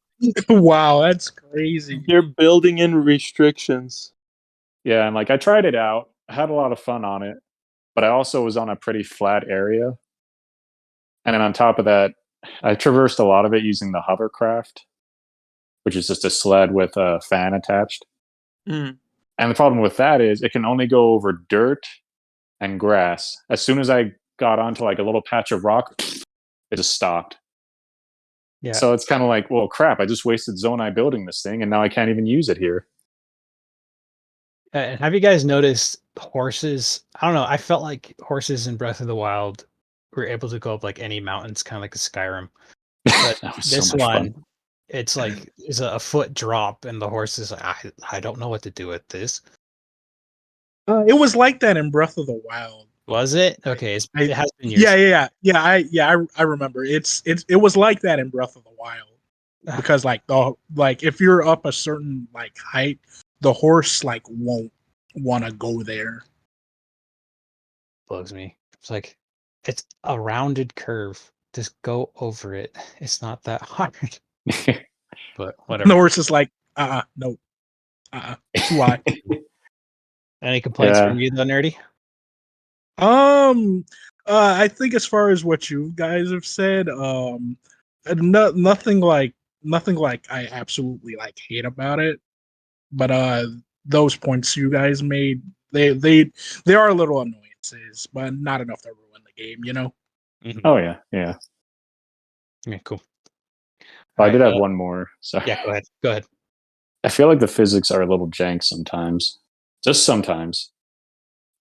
Wow, that's crazy. You're building in restrictions. Yeah, and like I tried it out. I had a lot of fun on it, but I also was on a pretty flat area. And then on top of that, I traversed a lot of it using the hovercraft, which is just a sled with a fan attached. Mm. And the problem with that is it can only go over dirt and grass. As soon as I got onto like a little patch of rock, it just stopped. Yeah. So it's kind of like, well, crap, I just wasted Zonai building this thing and now I can't even use it here. And have you guys noticed horses? I don't know. I felt like horses in Breath of the Wild were able to go up like any mountains, kind of like a Skyrim. But That was this so much one, fun. it's like it's a foot drop, and the horse is like, I don't know what to do with this. It was like that in Breath of the Wild. Was it? Okay, it has been years. I remember. It was like that in Breath of the Wild because like if you're up a certain like height, the horse like won't want to go there. Blows me. It's like it's a rounded curve. Just go over it. It's not that hard. But And whatever. the horse is like, no, too high. Any complaints Yeah. from you, though, Nerdy? I think as far as what you guys have said, nothing like I absolutely like hate about it, but those points you guys made, they are little annoyances, but not enough to ruin the game, you know. Mm-hmm. Oh yeah, yeah. Yeah, cool. I did have Alright, one more. So yeah, go ahead. Go ahead. I feel like the physics are a little jank sometimes. Just sometimes.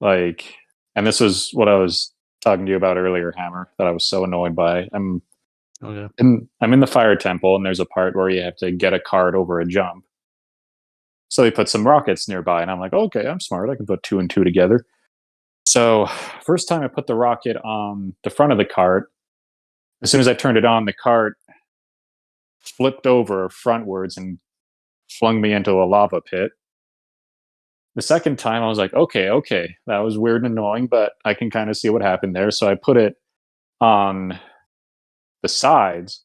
Like, and this was what I was talking to you about earlier, Hammer, that I was so annoyed by. I'm in the fire temple, and there's a part where you have to get a card over a jump. So they put some rockets nearby, and I'm like, okay, I'm smart. I can put 2 and 2 together. So first time I put the rocket on the front of the cart, as soon as I turned it on, the cart flipped over frontwards and flung me into a lava pit. The second time, I was like, okay, that was weird and annoying, but I can kind of see what happened there. So I put it on the sides,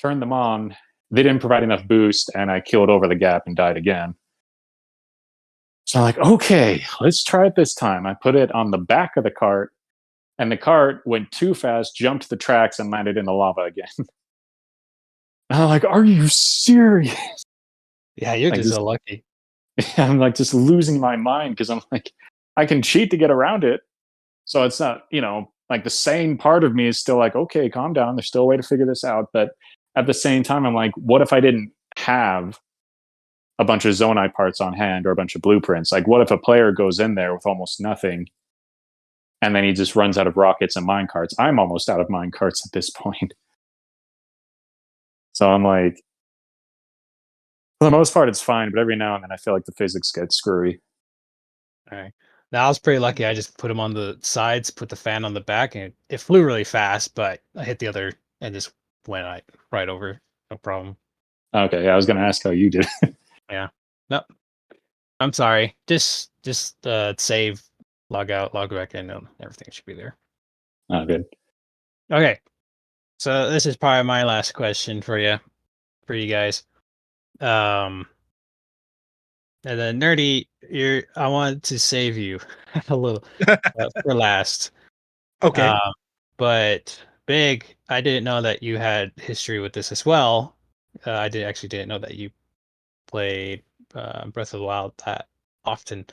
turned them on. They didn't provide enough boost, and I keeled over the gap and died again. So I'm like, okay, let's try it this time. I put it on the back of the cart, and the cart went too fast, jumped the tracks, and landed in the lava again. And I'm like, are you serious? Yeah, you're Like, just so lucky. I'm like just losing my mind because I'm like, I can cheat to get around it. So it's not, like the sane part of me is still like, okay, calm down. There's still a way to figure this out. But at the same time, I'm like, what if I didn't have a bunch of Zonai parts on hand or a bunch of blueprints? Like, what if a player goes in there with almost nothing and then he just runs out of rockets and minecarts? I'm almost out of minecarts at this point. So I'm like, for the most part, it's fine. But every now and then, I feel like the physics get screwy. All right. Now I was pretty lucky. I just put them on the sides, put the fan on the back, and it flew really fast. But I hit the other and just went right over. No problem. Okay, yeah, I was going to ask how you did. Yeah. No, I'm sorry. Just save, log out, log back in, and everything should be there. Oh, good. Okay. So this is probably my last question for you guys. And then Nerdy, I wanted to save you a little for last. Okay. But Big, I didn't know that you had history with this as well. I didn't know that you played Breath of the Wild that often.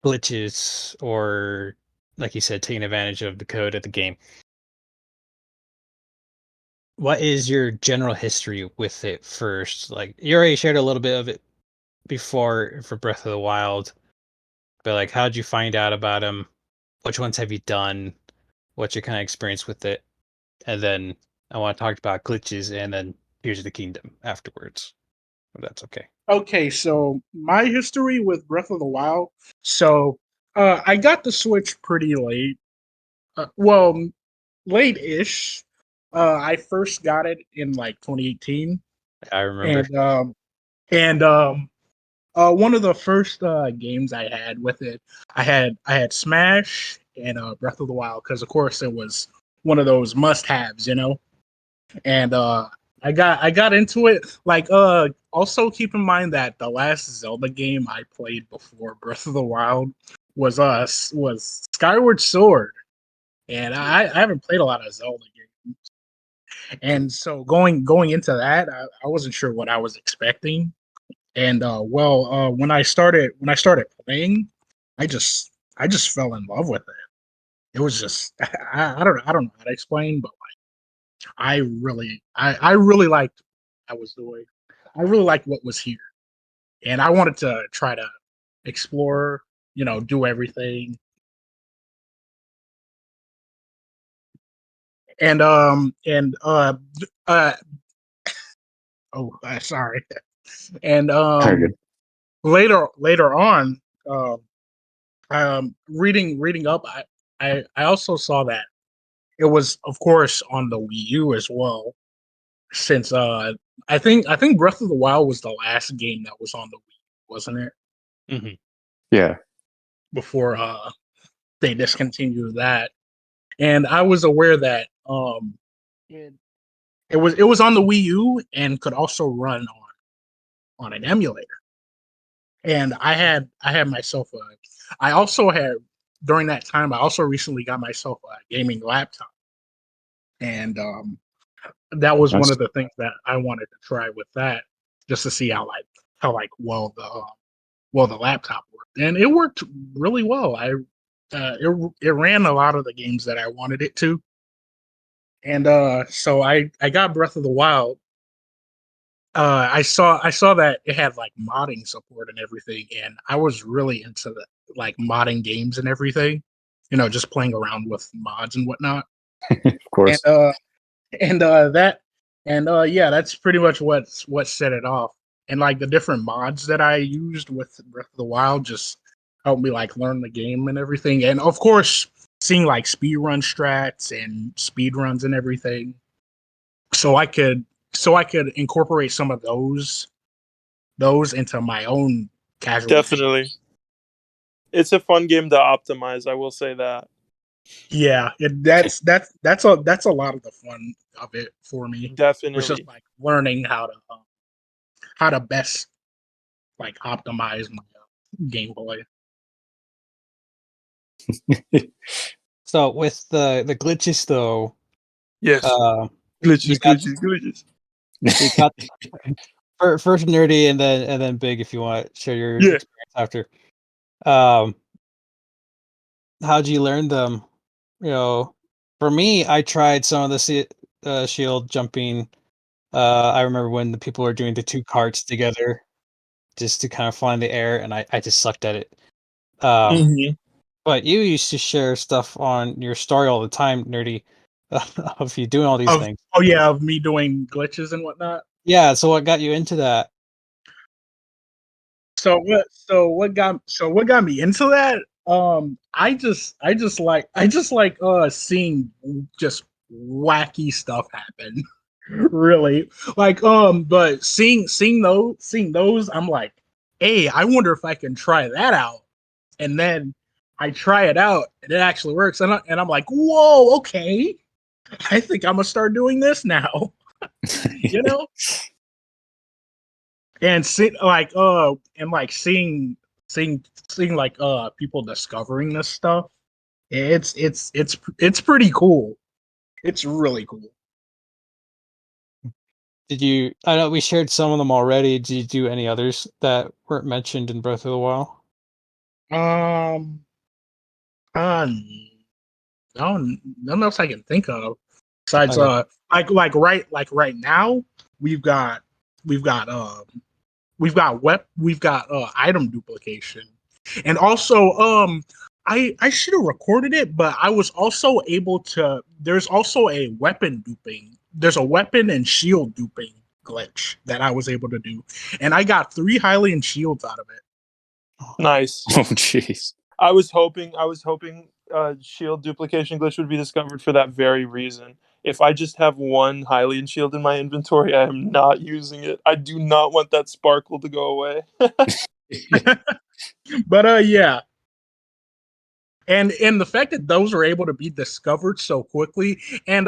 Glitches or, like you said, taking advantage of the code of the game. What is your general history with it first? Like, you already shared a little bit of it before for Breath of the Wild, but like, how'd you find out about them? Which ones have you done? What's your kind of experience with it? And then I want to talk about glitches and then Tears of the Kingdom afterwards, if that's okay. Okay, so my history with Breath of the Wild. So I got the Switch pretty late. Late-ish. I first got it in like 2018. I remember. And one of the first games I had with it, I had Smash and Breath of the Wild, because of course it was one of those must-haves, And I got into it. Also keep in mind that the last Zelda game I played before Breath of the Wild was Skyward Sword, and I haven't played a lot of Zelda games. And so going into that, I wasn't sure what I was expecting. And when I started playing, I just fell in love with it. It was just I don't know how to explain, but like I really liked what I was doing. I really liked what was here, and I wanted to try to explore, do everything. And sorry. And Very good. later on, reading up, I also saw that it was, of course, on the Wii U as well. Since I think Breath of the Wild was the last game that was on the Wii, wasn't it? Hmm. Yeah. Before they discontinued that, and I was aware that it, it was on the Wii U and could also run on an emulator. And I had myself a I also had during that time I also recently got myself a gaming laptop, and that was one That's of the things that I wanted to try with that, just to see how well the laptop worked, and it worked really well. It ran a lot of the games that I wanted it to, and so I got Breath of the Wild. I saw that it had like modding support and everything, and I was really into the like modding games and everything, just playing around with mods and whatnot. of And course. that and yeah, that's pretty much what set it off. And like the different mods that I used with Breath of the Wild just helped me like learn the game and everything. And of course, seeing like speedrun strats and speedruns and everything, so I could incorporate some of those into my own casual. Definitely. It's a fun game to optimize, I will say that. Yeah, that's a lot of the fun of it for me. Definitely. It's just like learning how to best like optimize my gameplay. So with the glitches though, Yes. you Glitches, got glitches. you got first nerdy and then big if you want to share your Yeah. experience after. Um, how'd you learn them? For me, I tried some of the shield jumping. I remember when the people were doing the two carts together just to kind of fly in the air, and I just sucked at it. Mhm. But you used to share stuff on your story all the time, nerdy, of you doing all these things. Oh yeah, of me doing glitches and whatnot. Yeah, so what got you into that? So what got me into that? I just like seeing just wacky stuff happen. Really. Like but seeing those, I'm like, hey, I wonder if I can try that out. And then I try it out and it actually works. And I'm like, whoa, okay. I think I'm gonna start doing this now. you know? And seeing like people discovering this stuff. It's pretty cool. It's really cool. Did you? I know we shared some of them already. Did you do any others that weren't mentioned in Breath of the Wild? Um uh no, nothing else I can think of. Besides Okay. right now we've got we've got we've got item duplication. And also I should have recorded it, but I was also able to there's also a weapon duping. There's a weapon and shield duping glitch that I was able to do. And I got 3 Hylian shields out of it. Nice. Oh, jeez. I was hoping shield duplication glitch would be discovered for that very reason. if I just have one Hylian shield in my inventory, I am not using it. I do not want that sparkle to go away. But yeah. And the fact that those were able to be discovered so quickly, and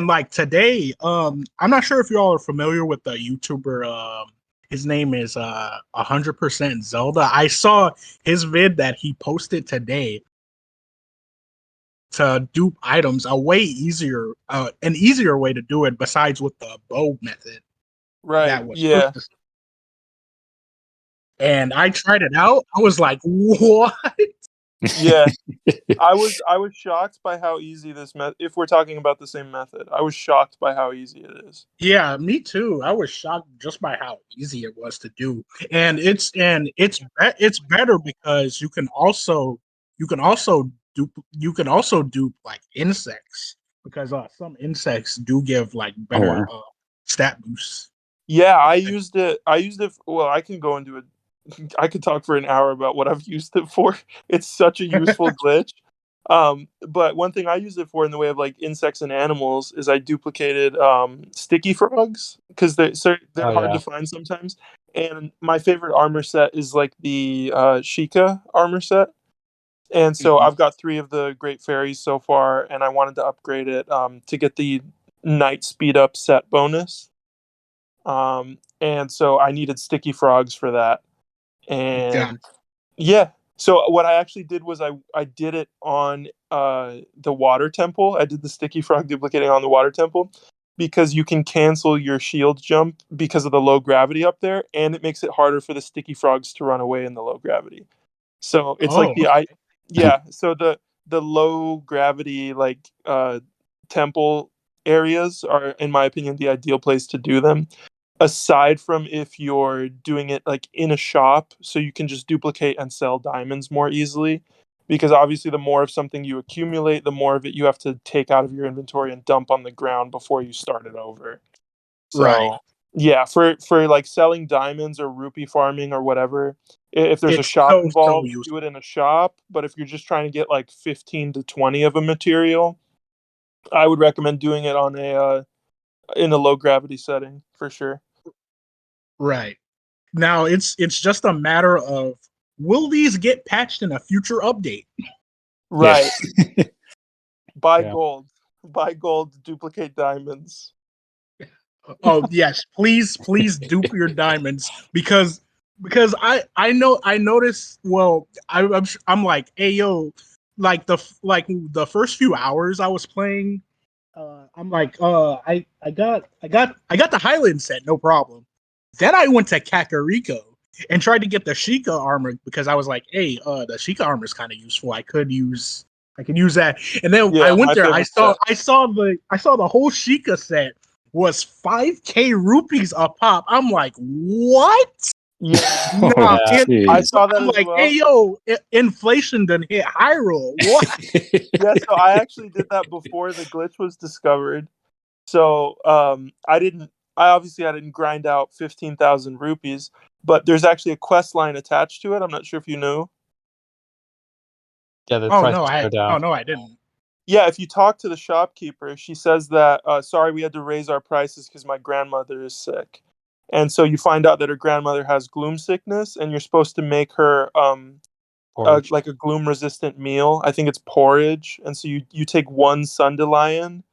like today, I'm not sure if y'all are familiar with the YouTuber. His name is 100% Zelda. I saw his vid that he posted today to dupe items. An easier way to do it besides with the bow method. Right. That was Yeah. And I tried it out. I was like, what? Yeah. I was shocked by how easy this method. If we're talking about the same method, I was shocked by how easy it is. Yeah, me too. I was shocked just by how easy it was to do, and it's better because you can also dupe like insects because some insects do give like better stat boosts. Yeah, I used it. Well, I can go into it. I could talk for an hour about what I've used it for. It's such a useful glitch. But one thing I use it for in the way of like insects and animals is I duplicated sticky frogs because they're hard to find sometimes. And my favorite armor set is like the Sheikah armor set. And so I've got 3 of the Great Fairies so far, and I wanted to upgrade it to get the Night Speed Up set bonus. And so I needed sticky frogs for that. And yeah, so what I actually did was I did it on the water temple. I did the sticky frog duplicating on the water temple because you can cancel your shield jump because of the low gravity up there, and it makes it harder for the sticky frogs to run away in the low gravity. So it's so the low gravity like temple areas are, in my opinion, the ideal place to do them. Aside from if you're doing it like in a shop, so you can just duplicate and sell diamonds more easily, because obviously the more of something you accumulate, the more of it you have to take out of your inventory and dump on the ground before you start it over. So yeah, for like selling diamonds or rupee farming or whatever, if there's a shop involved, do it in a shop. But if you're just trying to get like 15 to 20 of a material, I would recommend doing it on in a low gravity setting for sure. Right. Now it's just a matter of will these get patched in a future update? Right. Buy gold. Buy gold, duplicate diamonds. Oh yes, please dupe your diamonds because I noticed. Well, I'm like, hey yo, like the first few hours I was playing, I'm like, I got the Highland set, no problem. Then I went to Kakariko and tried to get the Sheikah armor because I was like, hey, the Sheikah armor is kind of useful. I could use that. And then I went there. I saw the whole Sheikah set was 5K rupees a pop. I'm like, what? Yeah, I saw that. I'm as like, well. hey yo, inflation done hit Hyrule. What? Yeah, so I actually did that before the glitch was discovered. So I didn't grind out 15,000 rupees, but there's actually a quest line attached to it. I'm not sure if you knew. Yeah, the prices go down. No, I didn't. Yeah, if you talk to the shopkeeper, she says that sorry, we had to raise our prices because my grandmother is sick. And so you find out that her grandmother has gloom sickness, and you're supposed to make her like a gloom resistant meal. I think it's porridge. And so you take 1 Sundelion,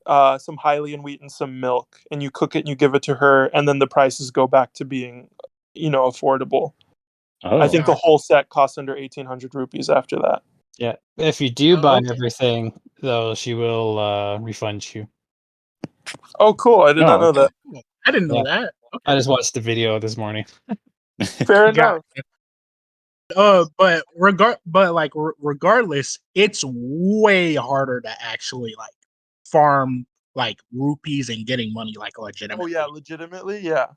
some Hylian wheat, and some milk, and you cook it and you give it to her, and then the prices go back to being, affordable. I think the whole set costs under 1,800 rupees after that. Yeah, if you do buy everything, though, she will refund you. Oh, cool! I did not know that. I didn't know that. Okay. I just watched the video this morning. Fair enough. But regardless, it's way harder to actually like farm like rupees and getting money like legitimately. Oh yeah, legitimately, yeah.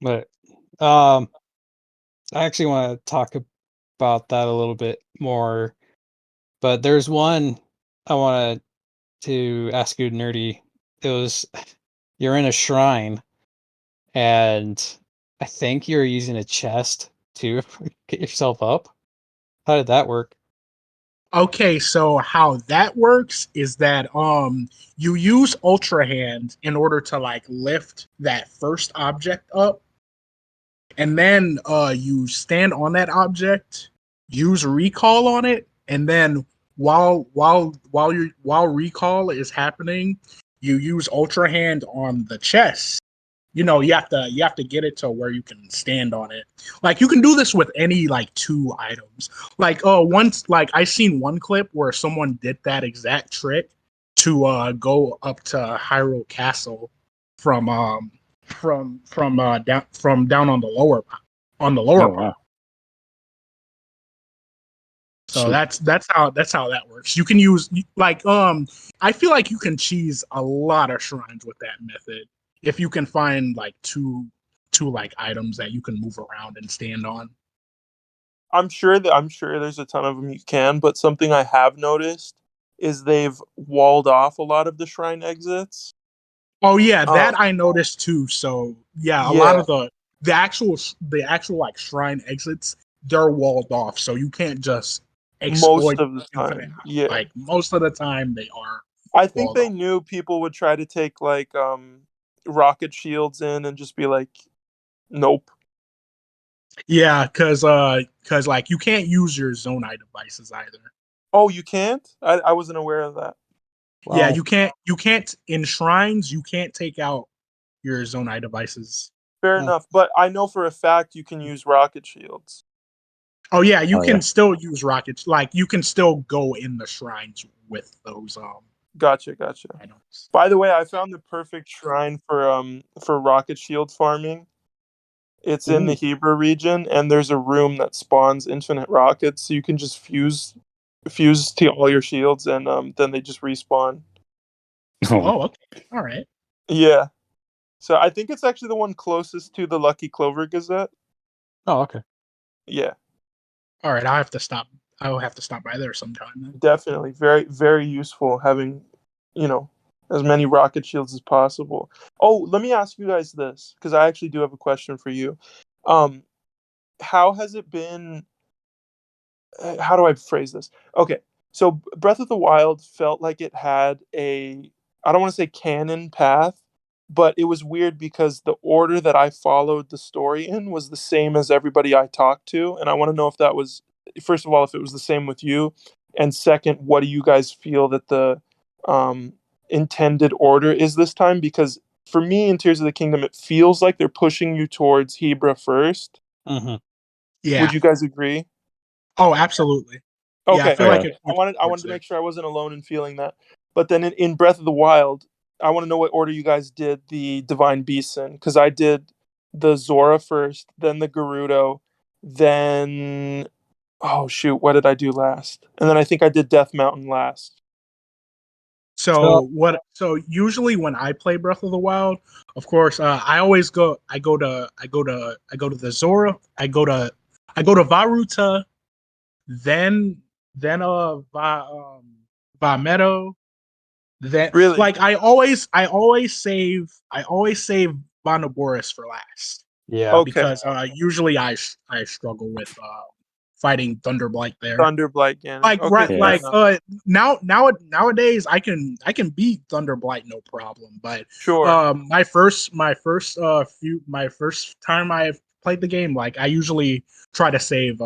But I actually want to talk about that a little bit more. But there's one I wanted to ask you, Nerdy. It was you're in a shrine, and I think you're using a chest to get yourself up. How did that work? Okay, so how that works is that you use Ultra Hand in order to like lift that first object up, and then you stand on that object, use recall on it, and then while recall is happening, you use Ultra Hand on the chest. You have to get it to where you can stand on it. Like you can do this with any like two items. Like once like I seen one clip where someone did that exact trick to go up to Hyrule Castle from down on the lower Oh part. wow. So that's how that works. You can use like I feel like you can cheese a lot of shrines with that method if you can find like two like items that you can move around and stand on. I'm sure there's a ton of them you can, but something I have noticed is they've walled off a lot of the shrine exits. Oh yeah, Um, that I noticed too. So yeah, a lot yeah, of the actual like shrine exits, they're walled off, so you can't just most exploit of the infinite. time. Yeah, Like most of the time, they are I think walled they off. knew people would try to take like rocket shields in and just be like, nope. Yeah, cause like you can't use your Zonai devices either. Oh, you can't? I wasn't aware of that. Yeah, Well, you can't in shrines, you can't take out your Zonai devices. Fair well, enough, but I know for a fact you can use rocket shields. Oh yeah, you Oh yeah. can still use rockets. Like you can still go in the shrines with those Gotcha. items. By the way, I found the perfect shrine for rocket shield farming. It's in the ooh, Hebrew region, and there's a room that spawns infinite rockets, so you can just fuse to all your shields, and then they just respawn. Oh, Oh, okay. All right. Yeah. So I think it's actually the one closest to the Lucky Clover Gazette. oh, okay. Yeah, All right, I'll have to stop. I will have to stop by there sometime then. definitely. Very, very useful having, you know, as many rocket shields as possible. Oh, let me ask you guys this, because I actually do have a question for you. Um, how has it been? How do I phrase this? Okay, so Breath of the Wild felt like it had I don't want to say canon path, but it was weird because the order that I followed the story in was the same as everybody I talked to, and I want to know if that was, first of all, if it was the same with you, and second, what do you guys feel that the um, intended order is this time? Because for me, in Tears of the Kingdom, it feels like they're pushing you towards Hebra first. Hmm. Would Yeah. you guys agree? Oh, absolutely. Yeah, I Okay, feel oh like yeah. it I points wanted I towards wanted to there. make sure I wasn't alone in feeling that. But then in Breath of the Wild, I want to know what order you guys did the Divine Beasts in, because I did the Zora first, then the Gerudo, then oh shoot, what did I do last? And then I think I did Death Mountain last. So, So usually when I play Breath of the Wild, of course, I always go to the Zora, I go to Varuta, then Vamedo, then Really? like I always save Bonoboris for last yeah. Okay. because usually I struggle with fighting Thunderblight there. Thunderblight Ganon. Like Okay, right, Yeah. fair like enough. nowadays I can beat Thunderblight no problem. But Sure. my first time I played the game, like I usually try to save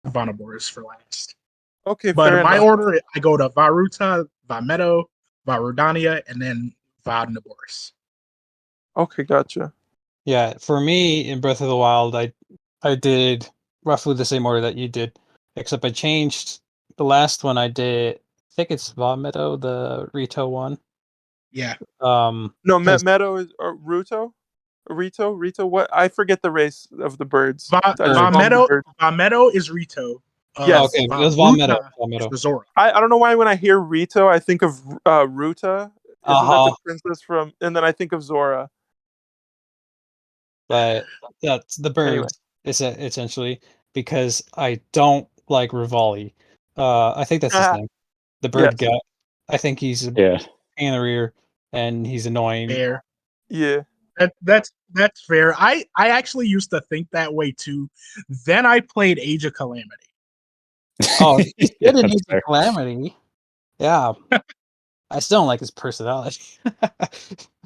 Bonoboris for last. Okay, But in fair my enough. order, I go to Varuta, Vamedo, Varudania, and then Vadnaboris. Okay, gotcha. Yeah, for me in Breath of the Wild, I did roughly the same order that you did, except I changed the last one I did. I think it's Vomito, the Rito one. Yeah. No, 'Cause- Meadow is or Ruto? Rito, what? I forget the race of the birds. I just call them the Vamedo birds. Vamedo is Rito. Yes. okay, it was Vomito. Varuta is Vomito. the Zora. I don't know why when I hear Rito, I think of Ruta. Isn't that the Uh-huh. princess from? And then I think of Zora. But that's the Anyway. birds, essentially, because I don't like Rivali. I think that's his name. The bird Yes. guy. I think he's a Yeah. pain in the rear, and he's annoying. Fair. Yeah. That's fair. I actually used to think that way too. Then I played Age of Calamity. Oh, he's Yeah, good in that's Age fair. of Calamity. Yeah. I still don't like his personality.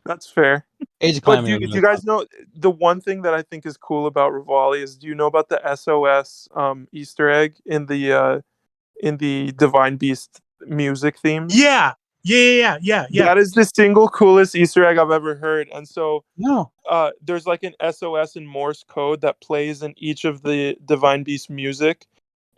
That's fair. Age of But Calamity. do you guys know the one thing that I think is cool about Rivali is, do you know about the SOS Easter egg in the Divine Beast music themes? Yeah. Yeah. That is the single coolest Easter egg I've ever heard. And so No. there's like an SOS in Morse code that plays in each of the Divine Beast music.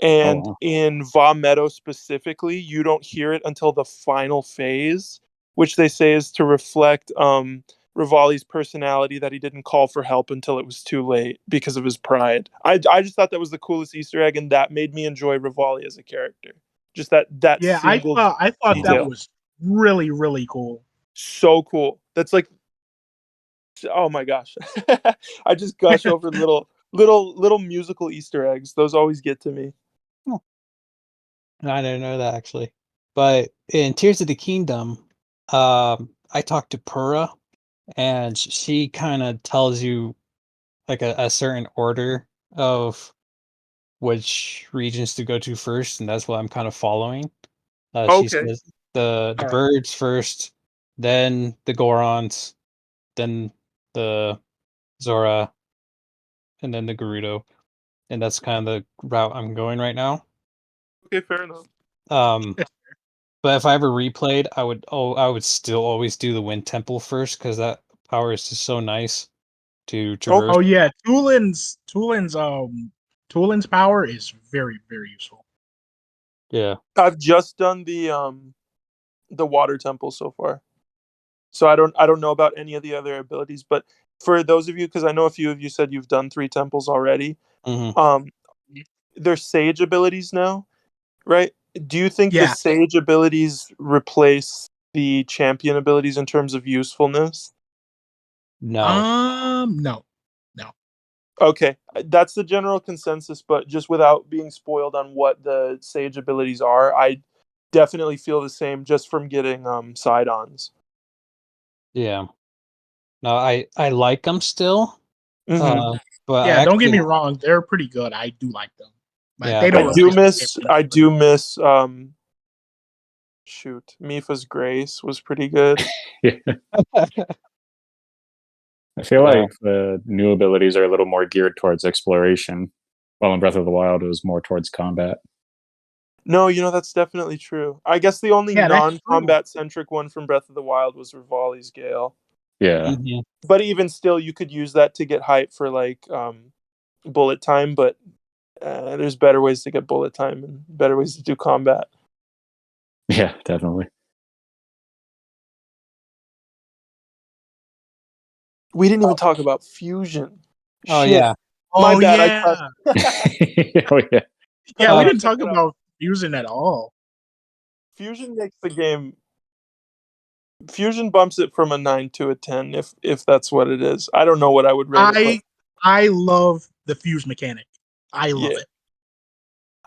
And wow. in Va Meadow specifically, you don't hear it until the final phase, which they say is to reflect Rivali's personality, that he didn't call for help until it was too late because of his pride. I just thought that was the coolest Easter egg, and that made me enjoy Rivali as a character. Just that Yeah, single I thought that detail. was really, really cool. So cool. That's like, oh my gosh. I just gush over little musical Easter eggs. Those always get to me. I didn't know that actually. But in Tears of the Kingdom, I talked to Pura, and she kind of tells you like a certain order of which regions to go to first, and that's what I'm kind of following. She Okay. says the Alright. birds first, then the Gorons, then the Zora, and then the Gerudo, and that's kind of the route I'm going right now. Okay, fair enough. But if I ever replayed, I would still always do the Wind Temple first because that power is just so nice to traverse. Oh yeah, Tulin's power is very, very useful. Yeah. I've just done the water temple so far. So I don't know about any of the other abilities, but for those of you, because I know a few of you said you've done 3 temples already, Mm-hmm. they're sage abilities now, right? Do you think the Yeah. sage abilities replace the champion abilities in terms of usefulness? No. No. Okay, that's the general consensus, but just without being spoiled on what the sage abilities are, I definitely feel the same just from getting side-ons. Yeah. No, I like them still. Mm-hmm. But I Yeah, don't get actually, me wrong, they're pretty good. I do like them. But yeah, they I don't do replace miss champions. I do miss shoot, Mifa's Grace was pretty good. Yeah. I feel Yeah. like the new abilities are a little more geared towards exploration, while in Breath of the Wild it was more towards combat. No, that's definitely true. I guess the only Yeah, that's true. non-combat centric one from Breath of the Wild was Rivali's Gale. Yeah. Mhm. But even still, you could use that to get hype for like bullet time, but there's better ways to get bullet time and better ways to do combat. Yeah, definitely. We didn't even talk about fusion. Oh Shit. yeah. My Oh bad. yeah. Oh yeah. Yeah, we Uh, didn't talk about fusion at all. Fusion makes the game. Fusion bumps it from a 9 to a 10 if that's what it is. I don't know what I would rate it, I love the fuse mechanic. I love yeah.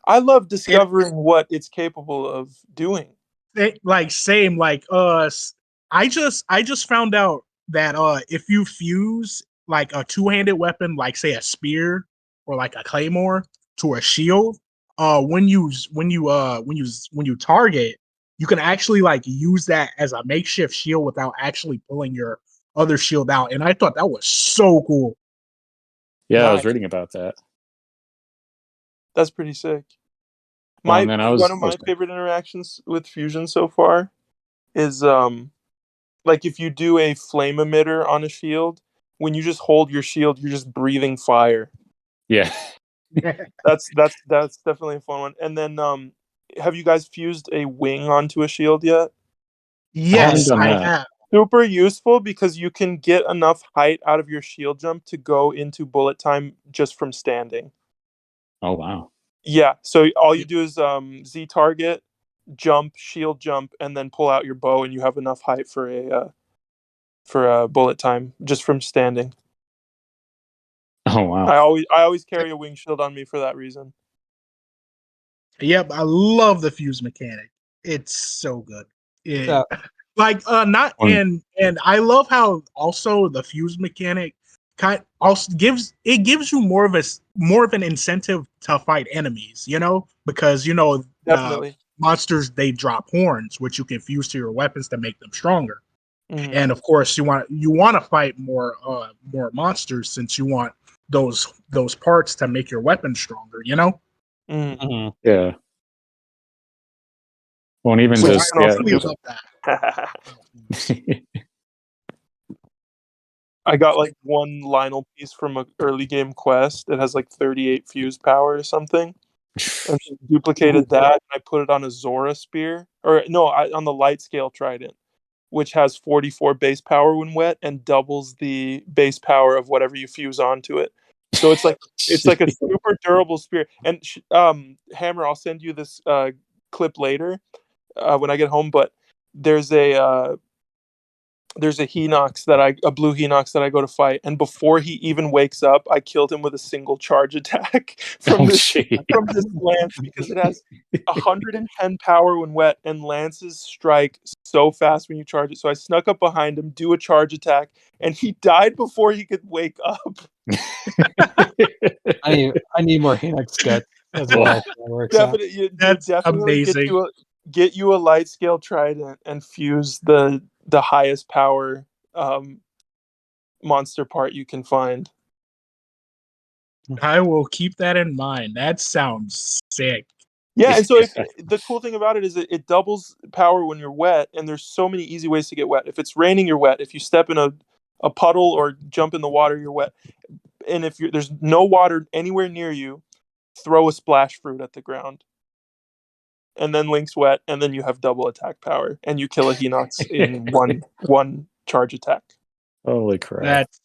I love discovering what it's capable of doing. it. Like same like I just found out that if you fuse like a two-handed weapon, like say a spear or like a claymore, to a shield, when you target, you can actually like use that as a makeshift shield without actually pulling your other shield out. And I thought that was so cool. Yeah, I was Nice. reading about that. That's pretty sick. Well, and then One of my favorite interactions with fusion so far is like if you do a flame emitter on a shield, when you just hold your shield, you're just breathing fire. Yeah. That's definitely a fun one. And then have you guys fused a wing onto a shield yet? Yes, done I that. have. Super useful because you can get enough height out of your shield jump to go into bullet time just from standing. Oh wow. Yeah, so all you do is Z target, jump, shield jump, and then pull out your bow, and you have enough height for a bullet time just from standing. Oh wow. I always carry a wing shield on me for that reason. Yep, I love the fuse mechanic. It's so good. It, Yeah. like not and I love how also the fuse mechanic also gives you more of an incentive to fight enemies, because Definitely. monsters, they drop horns, which you can fuse to your weapons to make them stronger. Mhm. And of course, you want to fight more monsters, since you want those parts to make your weapon stronger. Mhm. Mhm. Yeah. Won't even So just I can also really do love that. I got like one Lionel piece from an early game quest. It has like 38 fuse power or something. And she duplicated that. And I put it on a Zora spear, or no, on the light scale trident, which has 44 base power when wet and doubles the base power of whatever you fuse onto it. So it's like a super durable spear. And Hammer, I'll send you this clip later when I get home. But there's a a blue Hinox that I go to fight, and before he even wakes up, I killed him with a single charge attack from this lance, because it has 110 power when wet, and lances strike so fast when you charge it. So I snuck up behind him, do a charge attack, and he died before he could wake up. I need more Hinox sketch as well. That works out. That's Definitely amazing. Get you a light scale trident and fuse the highest power monster part you can find. I will keep that in mind. That sounds sick. Yeah, and so the cool thing about it is it doubles power when you're wet, and there's so many easy ways to get wet. If it's raining, you're wet. If you step in a puddle or jump in the water, you're wet. And if there's no water anywhere near you, throw a splash fruit at the ground. And then Link's wet, and then you have double attack power, and you kill a Hinox in one charge attack. Holy crap. That's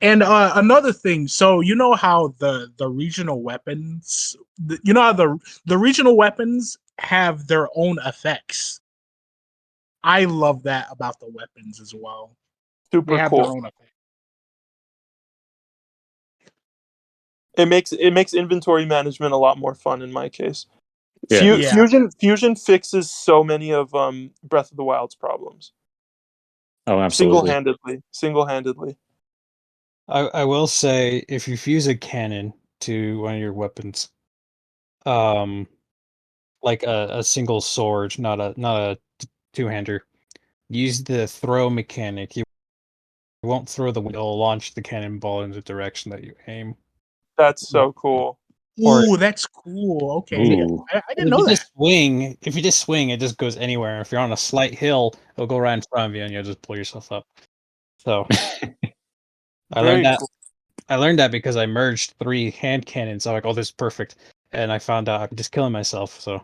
And another thing, so you know how the regional weapons, how the regional weapons have their own effects. I love that about the weapons as well. They Super have their cool. own effects. It makes inventory management a lot more fun in my case. Yeah. Fusion fixes so many of Breath of the Wild's problems. Oh, absolutely. Single-handedly. I will say, if you fuse a cannon to one of your weapons, like a single sword, not a two-hander, use the throw mechanic. You won't throw the wheel, it'll launch the cannonball in the direction that you aim. That's so cool. Ooh, that's cool. Okay, Ooh. I didn't know that. If you just swing, it just goes anywhere. If you're on a slight hill, it'll go right in front of you, and you'll just pull yourself up. So I learned that. Cool. I learned that because I merged 3 hand cannons. I'm like, oh, this is perfect, and I found out I'm just killing myself. So,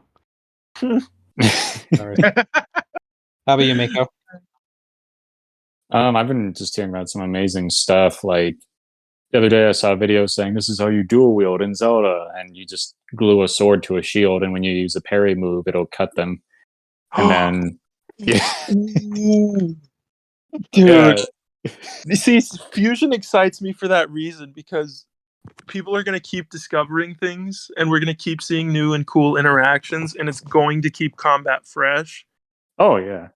how about you, Mako? I've been just hearing about some amazing stuff. Like the other day, I saw a video saying this is how you dual wield in Zelda, and you just glue a sword to a shield, and when you use a parry move, it'll cut them. And then, yeah, Dude. You see, Fusion excites me for that reason, because people are going to keep discovering things, and we're going to keep seeing new and cool interactions, and it's going to keep combat fresh. Oh yeah.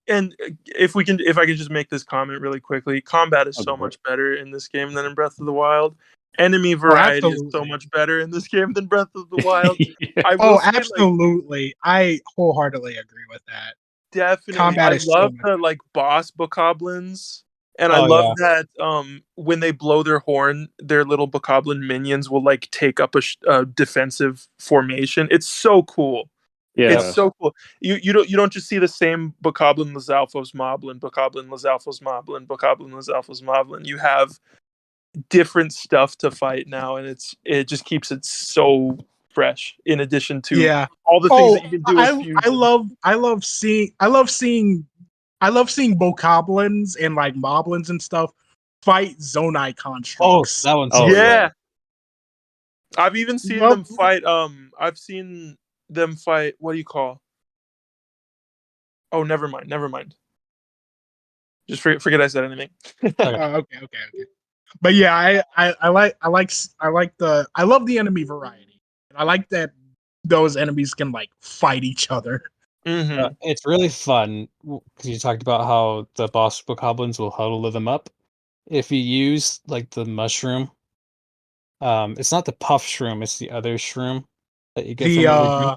And if I could just make this comment really quickly, combat is so much better in this game than in Breath of the Wild. Enemy variety is so much better in this game than Breath of the Wild. Yeah. Absolutely. I wholeheartedly agree with that. Definitely. Combat I is love so the boss bokoblins. And I love that when they blow their horn, their little bokoblin minions will take up a defensive formation. It's so cool. Yeah. It's so cool. You don't just see the same bokoblin Lizalfos Moblin, bokoblin Lizalfos Moblin, bokoblin Lizalfos Moblin. You have different stuff to fight now, and it just keeps it so fresh. In addition to all the things that you can do with Fusion. I love seeing bokoblins and moblins and stuff fight Zonai constructs. Oh, that one's yeah. I've even seen them fight. I've seen them fight. What do you call? Oh, never mind. Just forget I said anything. Okay. But yeah, I love the enemy variety. I like that those enemies can fight each other. Mm-hmm. It's really fun because you talked about how the boss bokoblins will huddle them up. if you use like the mushroom, it's not the puff shroom, it's the other shroom that you get from the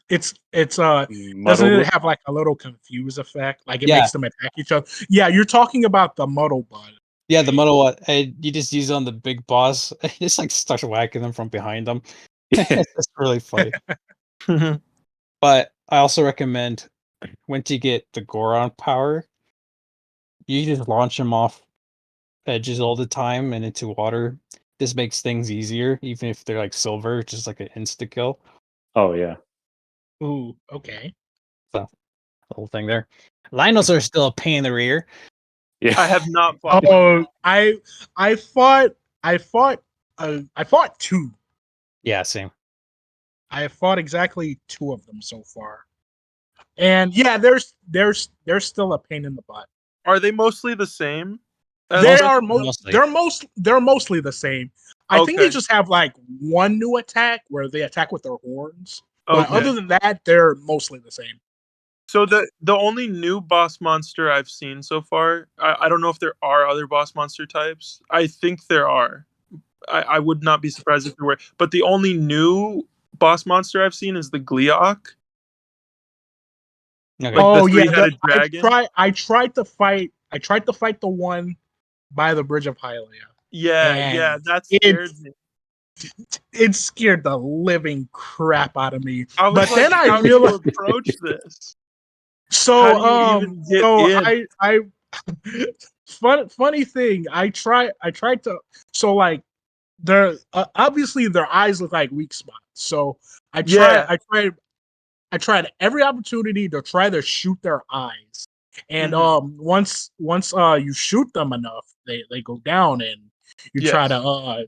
it's doesn't Muddled. it have like a little confuse effect? Like it Yeah. makes them attack each other. Yeah, you're talking about the muddle bud. Yeah, the muddle one. And you just use it on the big boss. It just like starts whacking them from behind them. It's really funny. But I also recommend once you get the Goron power, you just launch them off edges all the time and into water. This makes things easier, even if they're like silver, just like an insta kill. Oh yeah. Ooh, okay. The whole thing there. Lionels are still a pain in the rear. Yeah. I have not fought. Oh, I fought two. Yeah, same. I have fought exactly two of them so far. And yeah, there's still a pain in the butt. Are they mostly the same? They're mostly. mostly the same. I think they Okay. just have like one new attack where they attack with their horns. But Okay. other than that, they're mostly the same. So the only new boss monster I've seen so far, I don't know if there are other boss monster types. I think there are. I would not be surprised if there were. But the only new boss monster I've seen is the Gleeok. Okay. Like Oh the yeah, three-headed dragon. I tried to fight the one by the Bridge of Hylia. Yeah, And yeah, that scared me. It scared the living crap out of me. I was But like, then I how do realized. you approach this? So How do you even get so in? I funny thing. I tried to like their obviously their eyes look like weak spots. So I tried every opportunity to try to shoot their eyes. And once you shoot them enough, they go down, and you try to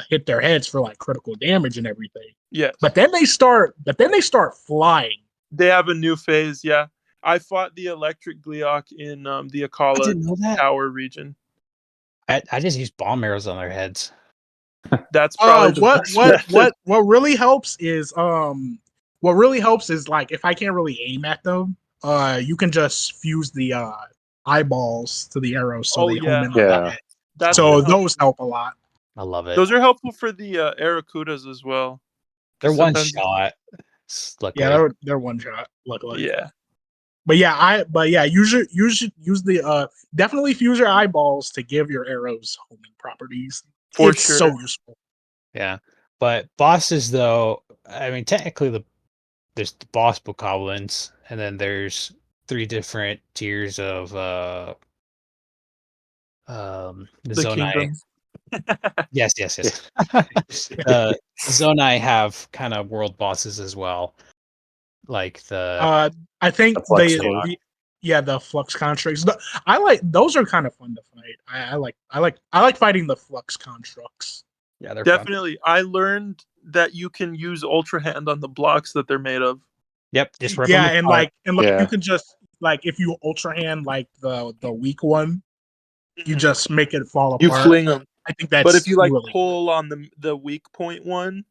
hit their heads for like critical damage and everything. Yes. But then they start flying. They have a new phase, yeah. I fought the electric Gleeok in the I Akala didn't know that. Tower region. I just use bomb arrows on their heads. That's probably the best method. What really helps is like if I can't really aim at them, you can just fuse the eyeballs to the arrows so they home in on the Yeah. head. That's So been those helpful. help a lot. I love it. Those are helpful for the Arakudas as well. They're one Sometimes- shot. Luckily. Yeah, they're one shot. Luckily. Yeah. But yeah, use the definitely fuse your eyeballs to give your arrows homing properties. For It's sure. so useful. Yeah. But bosses though, I mean technically there's the boss bokoblins, and then there's 3 different tiers of the The Zonai. kingdom. Yes. Zonai have kind of world bosses as well. Like the I think The flux the flux constructs. I like those are kind of fun to fight. I like fighting the flux constructs. yeah, they're fun. Definitely. I learned that you can use Ultra Hand on the blocks that they're made of. Yep, just rip Yeah, them and apart. Yeah. you can just like if you ultra hand like the weak one, you just make it fall You apart. fling them. I think that's But if you like really pull on the weak point one,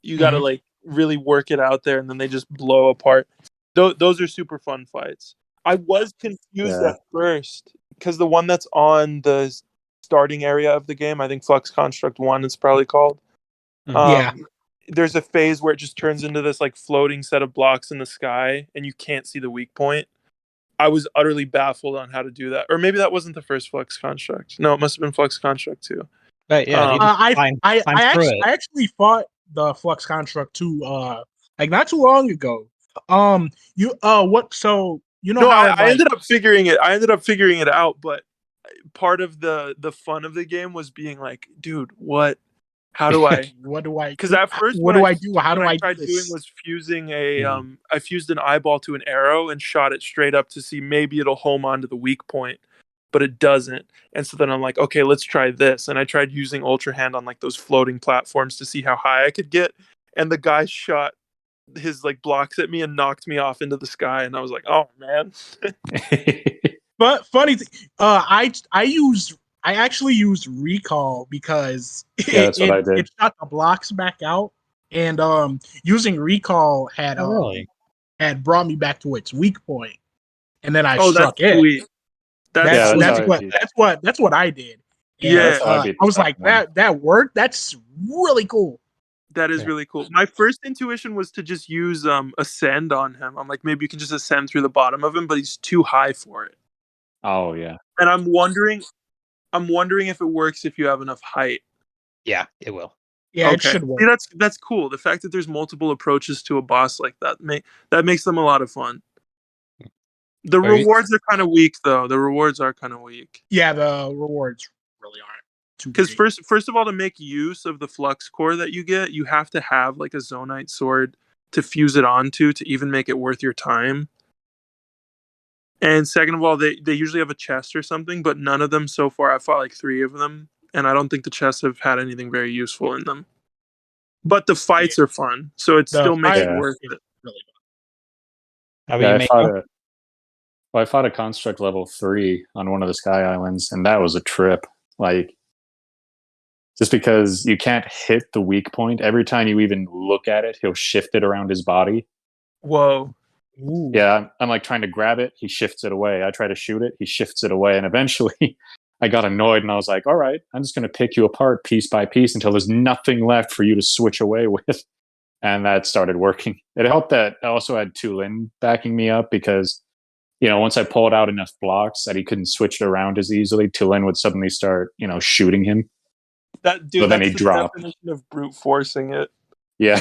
you got to like really work it out there, and then they just blow apart. Those are super fun fights. I was confused at first because the one that's on the starting area of the game, I think Flux Construct 1 it's probably called. Yeah. There's a phase where it just turns into this like floating set of blocks in the sky and you can't see the weak point. I was utterly baffled on how to do that. Or maybe that wasn't the first Flux Construct. No, it must have been Flux Construct 2. But yeah, I actually fought the Flux Construct 2 like not too long ago. I ended up figuring it out, but part of the fun of the game was being like, dude, how do I because at first what do I do? How do I tried do doing this? was fusing I fused an eyeball to an arrow and shot it straight up to see maybe it'll home onto the weak point, but it doesn't. And so then I'm like, okay, let's try this. And I tried using Ultra Hand on like those floating platforms to see how high I could get. And the guy shot his like blocks at me and knocked me off into the sky. And I was like, oh man. But funny thing, I actually used recall because that's what I did. it shot the blocks back out, and using recall had brought me back to its weak point, and then I struck it. Sweet. That's That's what I did. And, Yeah, that's how I beat the I was like, second one. that worked. That's really cool. that is really cool. My first intuition was to just use ascend on him. I'm like, maybe you can just ascend through the bottom of him, but he's too high for it. Oh yeah. And I'm wondering if it works if you have enough height. Yeah, it will. Yeah, it should work. See, that's cool. The fact that there's multiple approaches to a boss like that makes them a lot of fun. The rewards are kind of weak, though. The rewards are kind of weak. Yeah, the rewards really aren't too. Because first of all, to make use of the flux core that you get, you have to have like a Zonite sword to fuse it onto to even make it worth your time. And second of all, they usually have a chest or something, but none of them so far. I've fought like 3 of them, and I don't think the chests have had anything very useful in them. But the fights are fun, so it still makes it worth it. Really How about you, Mako? I fought a construct level 3 on one of the Sky Islands, and that was a trip. Like, just because you can't hit the weak point, every time you even look at it, he'll shift it around his body. Whoa. Ooh. Yeah, I'm like trying to grab it, he shifts it away. I try to shoot it, he shifts it away. And eventually I got annoyed and I was like, all right, I'm just going to pick you apart piece by piece until there's nothing left for you to switch away with. And that started working. It helped that I also had Tulin backing me up because, once I pulled out enough blocks that he couldn't switch it around as easily, Tulin would suddenly start, shooting him. Then he'd drop. Definition of brute forcing it. Yeah.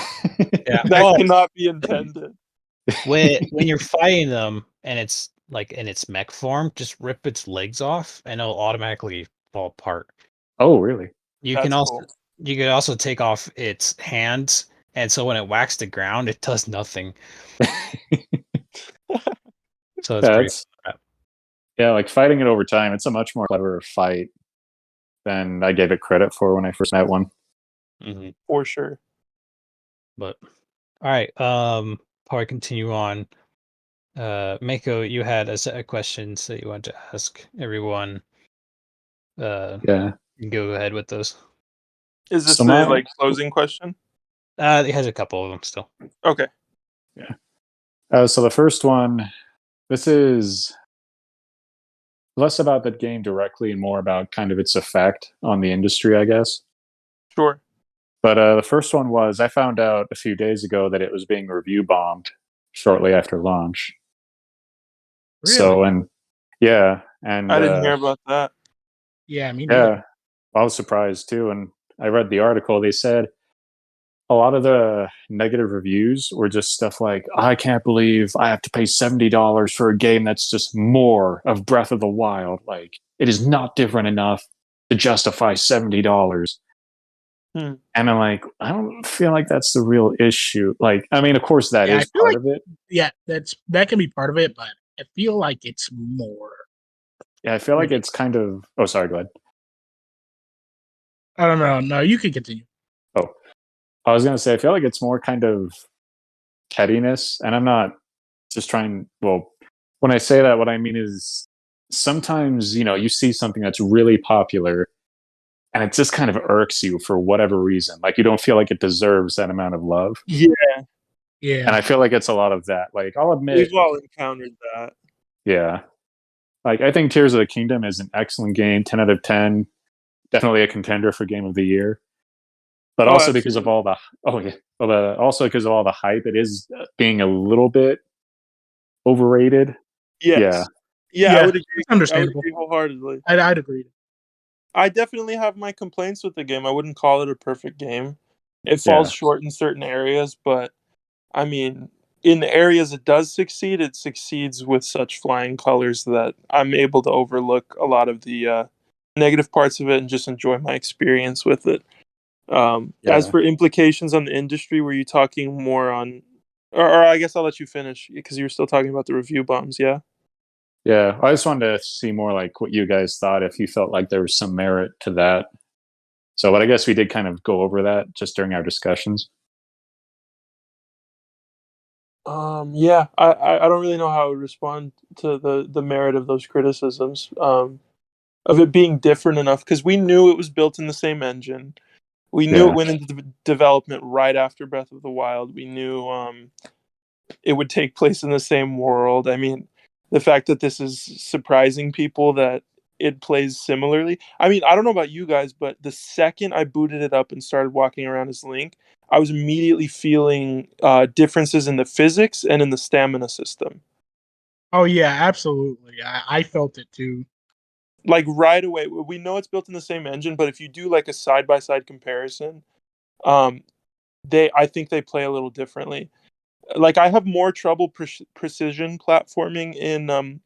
Yeah. That cannot be intended. When you're fighting them and it's like in its mech form, just rip its legs off and it'll automatically fall apart. Oh, really? You can also take off its hands, and so when it whacks the ground, it does nothing. So it's pretty. Yeah, like fighting it over time, it's a much more clever fight than I gave it credit for when I first met one. Mm-hmm. For sure. But all right, before I continue on, Mako, you had a set of questions that you wanted to ask everyone. Yeah, you can go ahead with those. Is this the closing question? It has a couple of them still. Okay. Yeah. So the first one, this is less about the game directly and more about kind of its effect on the industry, I guess. Sure. But the first one was, I found out a few days ago that it was being review bombed shortly after launch. Really? So, and I didn't hear about that. Yeah, me neither. Yeah, I was surprised too. And I read the article. They said a lot of the negative reviews were just stuff like, I can't believe I have to pay $70 for a game that's just more of Breath of the Wild. Like, it is not different enough to justify $70. And I'm like, I don't feel like that's the real issue. Like, I mean, of course that is part of it. Yeah, that can be part of it, but I feel like it's more. Yeah, I feel like it's kind of. Oh, sorry. Go ahead. I don't know. No, you can continue. Oh, I was gonna say I feel like it's more kind of pettiness, and I'm not just trying. Well, when I say that, what I mean is sometimes you see something that's really popular, and it just kind of irks you for whatever reason. Like you don't feel like it deserves that amount of love. Yeah. And I feel like it's a lot of that. Like I'll admit, we've all encountered that. Yeah. Like I think Tears of the Kingdom is an excellent game, 10 out of 10. Definitely a contender for Game of the Year. But also because of all the also because of all the hype, it is being a little bit overrated. Yes. Yeah, I would agree. It's understandable. I would agree wholeheartedly. I'd agree. I definitely have my complaints with the game. I wouldn't call it a perfect game. It falls short in certain areas, but I mean, in the areas it does succeed, it succeeds with such flying colors that I'm able to overlook a lot of the negative parts of it and just enjoy my experience with it. As for implications on the industry, were you talking more on, or I guess I'll let you finish because you were still talking about the review bombs, yeah? Yeah, I just wanted to see more like what you guys thought, if you felt like there was some merit to that. So, but I guess we did kind of go over that just during our discussions. Yeah, I don't really know how I would respond to the merit of those criticisms, of it being different enough, because we knew it was built in the same engine. We knew it went into development right after Breath of the Wild. We knew it would take place in the same world. I mean, the fact that this is surprising people that it plays similarly. I mean, I don't know about you guys, but the second I booted it up and started walking around as Link, I was immediately feeling differences in the physics and in the stamina system. Oh yeah, absolutely. I felt it too. Like right away, we know it's built in the same engine, but if you do like a side by side comparison, I think they play a little differently. Like I have more trouble precision platforming in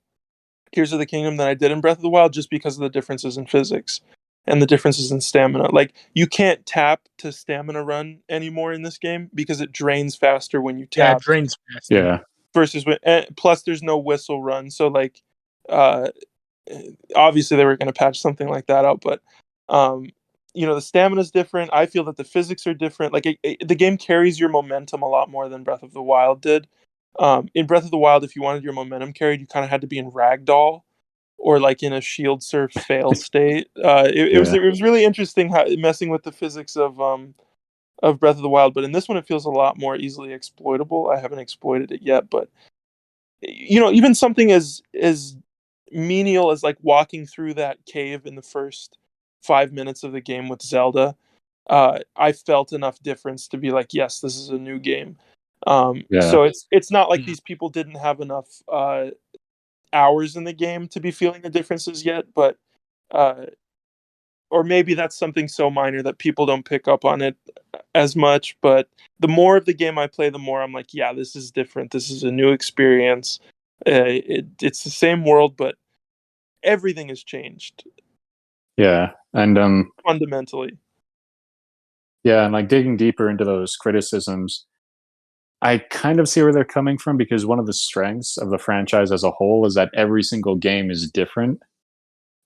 Tears of the Kingdom than I did in Breath of the Wild, just because of the differences in physics and the differences in stamina. Like you can't tap to stamina run anymore in this game because it drains faster when you Yeah, tap. it drains fast. Yeah. Versus when, plus there's no whistle run, so like uh obviously they were going to patch something like that out, but the stamina is different. I feel that the physics are different. Like the game carries your momentum a lot more than Breath of the Wild did. In Breath of the Wild, if you wanted your momentum carried, you kind of had to be in ragdoll or like in a shield surf fail state. It was really interesting how messing with the physics of Breath of the Wild, but in this one it feels a lot more easily exploitable. I haven't exploited it yet, but even something as menial as like walking through that cave in the first 5 minutes of the game with Zelda, I felt enough difference to be like, yes, this is a new game. So it's not like these people didn't have enough hours in the game to be feeling the differences yet, but or maybe that's something so minor that people don't pick up on it as much. But the more of the game I play, the more I'm like, yeah, this is different. This is a new experience. It's the same world, but everything has changed. Yeah. And fundamentally. Yeah, and like digging deeper into those criticisms, I kind of see where they're coming from, because one of the strengths of the franchise as a whole is that every single game is different.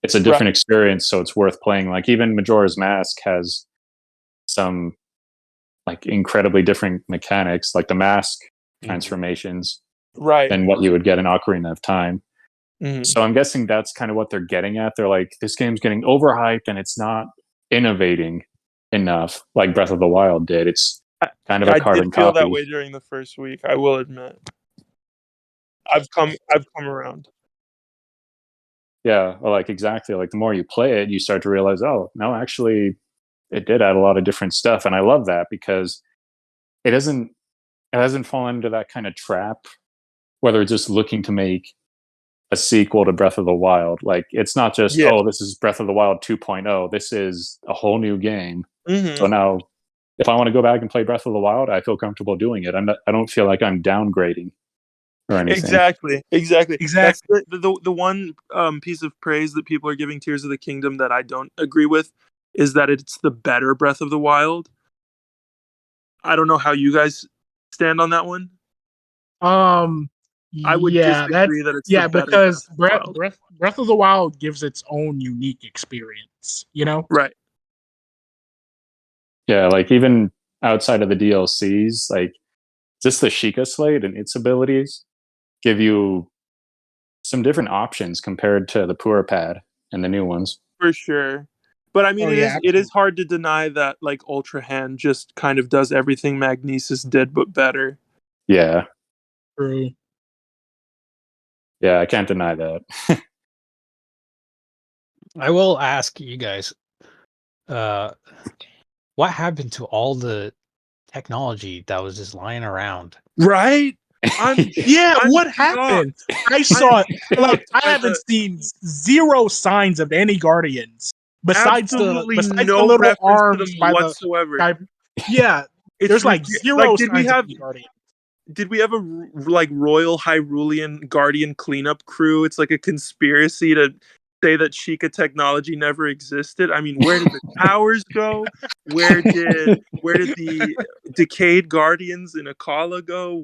It's a different experience, so it's worth playing. Like even Majora's Mask has some like incredibly different mechanics, like the mask transformations, than what you would get in Ocarina of Time. Mm-hmm. So I'm guessing that's kind of what they're getting at. They're like, this game's getting overhyped and it's not innovating enough like Breath of the Wild did. It's kind of a carbon I did feel copy. that way during the first week, I will admit. I've come around. Yeah, well, like exactly. Like the more you play it, you start to realize, oh, no, actually it did add a lot of different stuff. And I love that, because it hasn't fallen into that kind of trap, whether it's just looking to make a sequel to Breath of the Wild. Like it's not just, oh, this is Breath of the Wild 2.0. This is a whole new game. Mm-hmm. So now if I want to go back and play Breath of the Wild, I feel comfortable doing it. I don't feel like I'm downgrading or anything. Exactly. That's the one piece of praise that people are giving Tears of the Kingdom that I don't agree with, is that it's the better Breath of the Wild. I don't know how you guys stand on that one. I would disagree that it's the better because Breath of the Wild gives its own unique experience, Right. Yeah, like even outside of the DLCs, like just the Sheikah Slate and its abilities give you some different options compared to the Pura Pad and the new ones. For sure. But I mean, it is hard to deny that like Ultra Hand just kind of does everything Magnesis did, but better. Yeah. True. Yeah, I can't deny that. I will ask you guys, what happened to all the technology that was just lying around? Right? What happened? I saw it. Like I haven't seen zero signs of any Guardians besides the little arms by whatsoever. There's like zero signs of any Guardians. Did we have a like Royal Hyrulean Guardian cleanup crew? It's like a conspiracy to say that Sheikah technology never existed. I mean, where did the towers go? Where did the decayed Guardians in Akala go?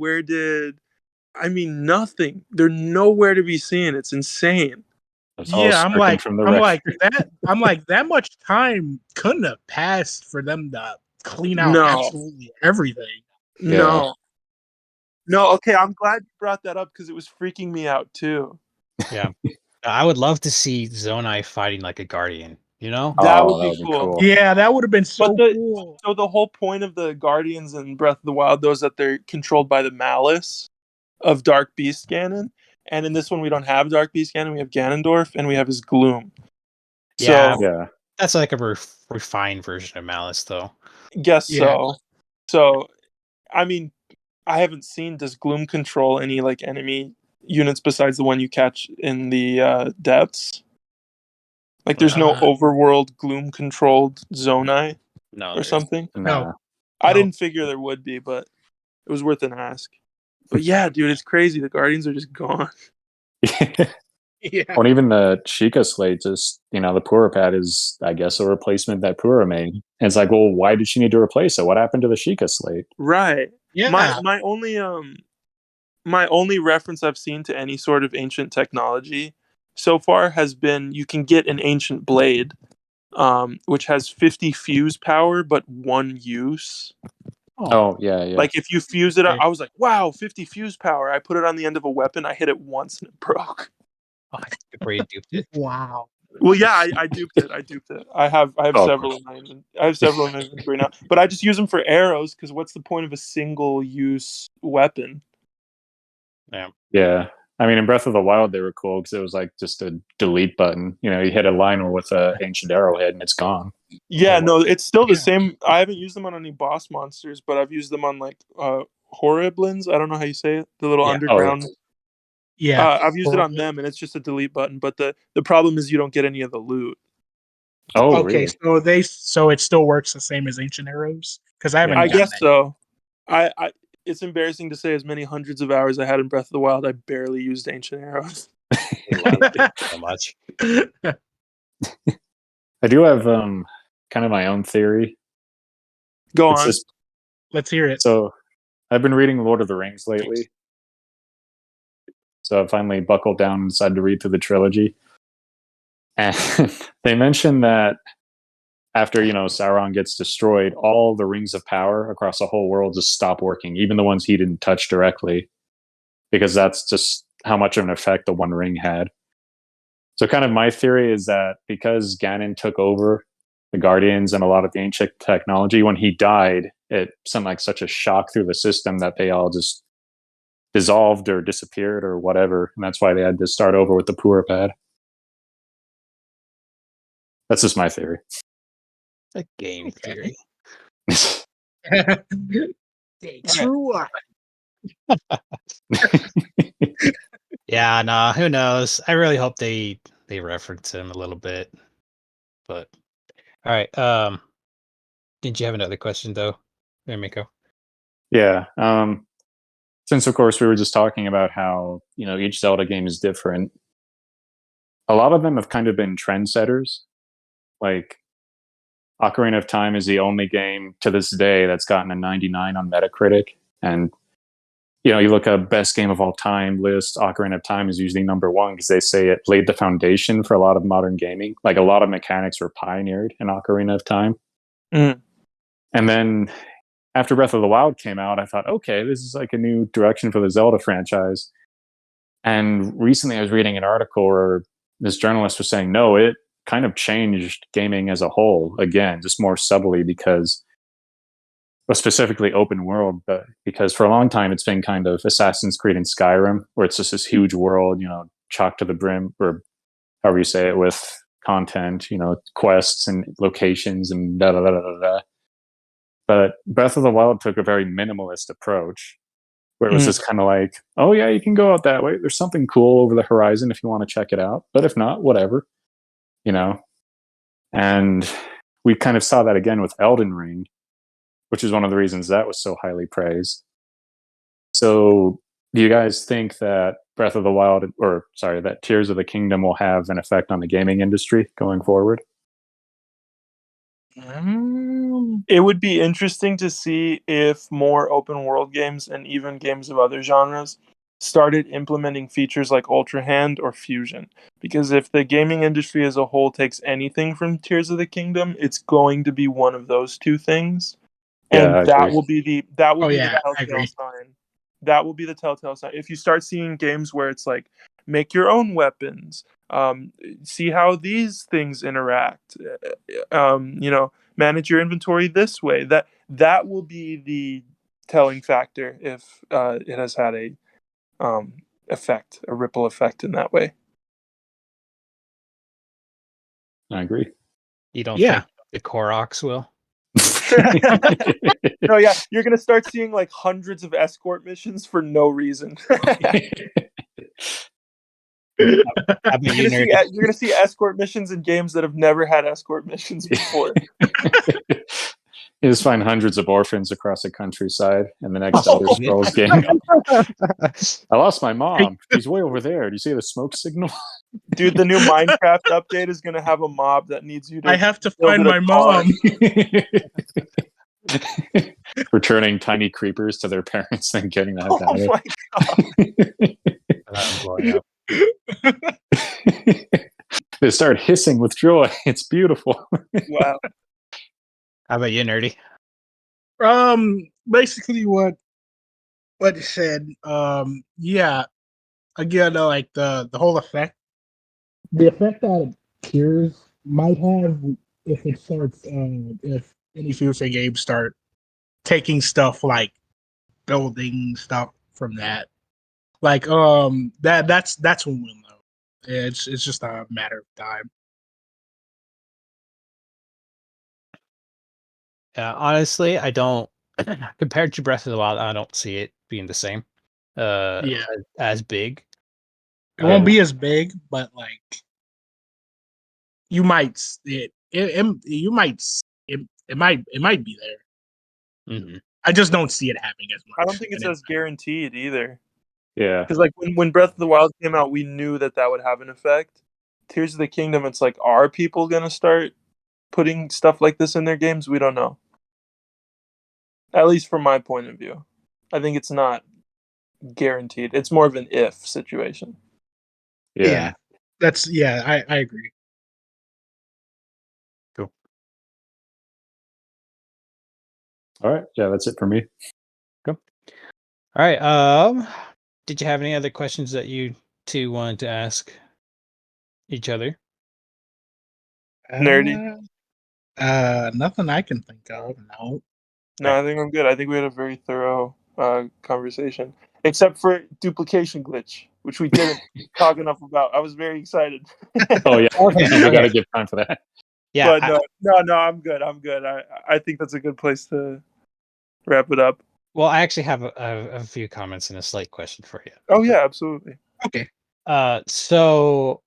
Nothing. They're nowhere to be seen. It's insane. I'm like that much time couldn't have passed for them to clean out absolutely everything. No, okay, I'm glad you brought that up because it was freaking me out too. Yeah. I would love to see Zonai fighting like a Guardian, That would be cool. Yeah, that would have been so cool. So the whole point of the Guardians in Breath of the Wild, though, is that they're controlled by the malice of Dark Beast Ganon. And in this one, we don't have Dark Beast Ganon. We have Ganondorf, and we have his Gloom. Yeah. So, Yeah. That's like a refined version of Malice, though. guess Yeah. so. So, I mean, I haven't seen, does Gloom control any like enemy units besides the one you catch in the depths? Like, there's no overworld Gloom controlled Zonai No, or something? Nah. I No. didn't figure there would be, but it was worth an ask. But yeah, dude, it's crazy. The Guardians are just gone. Yeah. Or even the Sheikah Slate, just, the Pura pad is, I guess, a replacement that Pura made. And it's like, well, why did she need to replace it? What happened to the Sheikah Slate? Right. Yeah. My only reference I've seen to any sort of ancient technology so far has been you can get an ancient blade, which has 50 fuse power but 1 use. Oh, yeah. Like if you fuse it, Okay. I was like, wow, 50 fuse power. I put it on the end of a weapon. I hit it once and it broke. before you duped it. Wow. Well, yeah, I duped it. I have Oh, several in my inventory now, but I just use them for arrows because what's the point of a single use weapon? Yeah. I mean, in Breath of the Wild, they were cool because it was like just a delete button. You hit a line with an ancient arrowhead and it's gone. Yeah, Oh, no, it's still the Yeah. same. I haven't used them on any boss monsters, but I've used them on like Horriblins. I don't know how you say it. The little Yeah. underground. Yeah. I've used it on them, and it's just a delete button. But the problem is you don't get any of the loot. Oh, Okay, really? so it still works the same as ancient arrows? Because I haven't I gotten guess that. so. I it's embarrassing to say as many hundreds of hours I had in Breath of the Wild, I barely used ancient arrows. I loved it so much. I do have kind of my own theory. Go It's on. just Let's hear it. so I've been reading Lord of the Rings lately. So I finally buckled down and decided to read through the trilogy. And they mentioned that after, Sauron gets destroyed, all the rings of power across the whole world just stop working, even the ones he didn't touch directly, because that's just how much of an effect the One Ring had. So kind of my theory is that because Ganon took over the Guardians and a lot of the ancient technology, when he died, it sent like such a shock through the system that they all just dissolved or disappeared or whatever. And that's why they had to start over with the Pura pad. That's just my theory. A game theory. True. Yeah, nah, who knows? I really hope they reference him a little bit. But all right. Did you have another question though, Miko? Yeah. Since of course we were just talking about how, each Zelda game is different, a lot of them have kind of been trendsetters. Like Ocarina of Time is the only game to this day that's gotten a 99 on Metacritic. And you look at best game of all time list, Ocarina of Time is usually number one because they say it laid the foundation for a lot of modern gaming. Like a lot of mechanics were pioneered in Ocarina of Time. Mm. And then after Breath of the Wild came out, I thought, okay, this is like a new direction for the Zelda franchise. And recently I was reading an article where this journalist was saying, no, it kind of changed gaming as a whole, again, just more subtly because, well, specifically open world, but because for a long time it's been kind of Assassin's Creed and Skyrim, where it's just this huge world, chock to the brim, or however you say it, with content, quests and locations and da da da da da. But Breath of the Wild took a very minimalist approach, where it was just kind of like, oh yeah, you can go out that way. There's something cool over the horizon if you want to check it out, but if not, whatever, And we kind of saw that again with Elden Ring, which is one of the reasons that was so highly praised. So do you guys think that Breath of the Wild, that Tears of the Kingdom will have an effect on the gaming industry going forward? It would be interesting to see if more open world games and even games of other genres started implementing features like Ultra Hand or Fusion. Because if the gaming industry as a whole takes anything from Tears of the Kingdom, it's going to be one of those two things. Yeah, And that will be the telltale sign. That will be the telltale sign. If you start seeing games where it's like, make your own weapons, see how these things interact, manage your inventory this way. That will be the telling factor if it has had a effect, a ripple effect in that way. I agree. You don't Yeah. think the Koroks will? No, yeah, you're gonna start seeing like hundreds of escort missions for no reason. How about you, Nerdy? You're gonna see escort missions in games that have never had escort missions before. You just find hundreds of orphans across the countryside in the next Oh, Elder Scrolls game. I lost my mom. She's way over there. Do you see the smoke signal? Dude, the new Minecraft update is gonna have a mob that needs you to. I have to build find it a my car. mom. Returning tiny creepers to their parents and getting that Oh out. my god! They start hissing with joy. It's beautiful. Wow. How about you, Nerdy? Basically what you said. Yeah. Again, like the whole effect, the effect that Cures might have if it starts, if any future games start taking stuff like building stuff from that, like that's when we'll know. It's just a matter of time. Honestly, I don't. Compared to Breath of the Wild, I don't see it being the same. Yeah. As big. It won't be as big, but like you might you might it might be there. Mhm. I just don't see it happening as much. I don't think it's as guaranteed either. Yeah. Because like when Breath of the Wild came out, we knew that would have an effect. Tears of the Kingdom, it's like, are people gonna start putting stuff like this in their games? We don't know. At least from my point of view, I think it's not guaranteed. It's more of an if situation. Yeah. That's I agree. Cool. All right. Yeah, that's it for me. All right. Did you have any other questions that you two wanted to ask each other? Nerdy. Nothing I can think of. No. No, I think I'm good. I think we had a very thorough conversation, except for duplication glitch, which we didn't talk enough about. I was very excited. Oh yeah. Okay. We got to give time for that. Yeah. But no, I'm good. I'm good. I think that's a good place to wrap it up. Well, I actually have a few comments and a slight question for you. Oh yeah, absolutely. Okay. So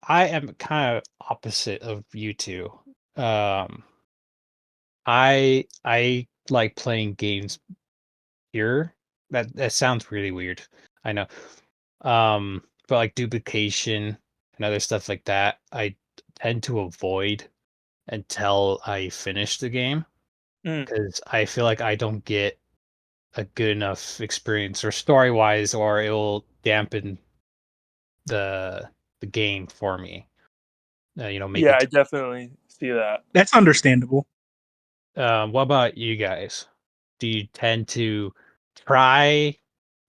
I am kind of opposite of you two. I like playing games here. That sounds really weird. I know. But like duplication and other stuff like that, I tend to avoid until I finish the game because I feel like I don't get a good enough experience or story wise, or it will dampen the game for me. Make Yeah, it. I definitely see that. That's understandable. What about you guys? Do you tend to try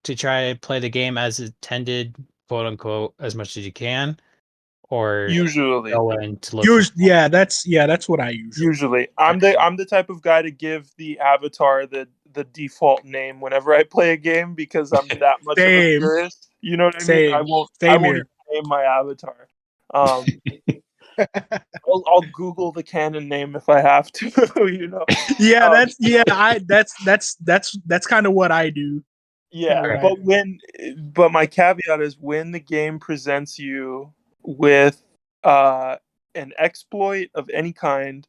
to play the game as intended, quote unquote, as much as you can, or Usually, go in to look? That's what I usually. I'm the type of guy to give the avatar the default name whenever I play a game because I'm that much of a purist. You know what I mean? I won't even name my avatar. I'll Google the canon name if I have to. Yeah, that's kind of what I do. Yeah, but my caveat is when the game presents you with an exploit of any kind,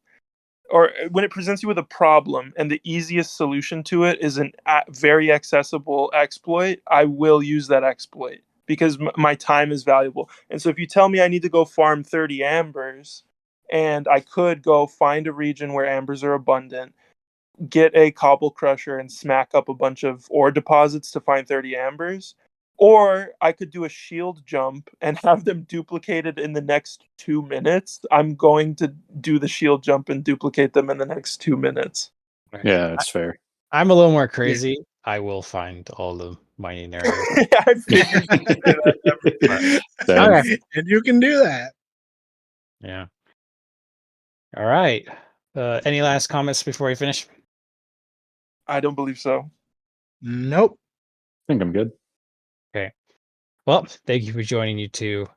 or when it presents you with a problem and the easiest solution to it is a very accessible exploit, I will use that exploit because my time is valuable. And so if you tell me I need to go farm 30 ambers and I could go find a region where ambers are abundant, get a cobble crusher and smack up a bunch of ore deposits to find 30 ambers, or I could do a shield jump and have them duplicated in the next 2 minutes, I'm going to do the shield jump and duplicate them in the next 2 minutes. Yeah, that's fair. I'm a little more crazy. Yeah. I will find all the mining areas. I figured you could do that. Okay. And you can do that. Yeah. All right. Any last comments before we finish? I don't believe so. Nope. I think I'm good. Okay. Well, thank you for joining, you two.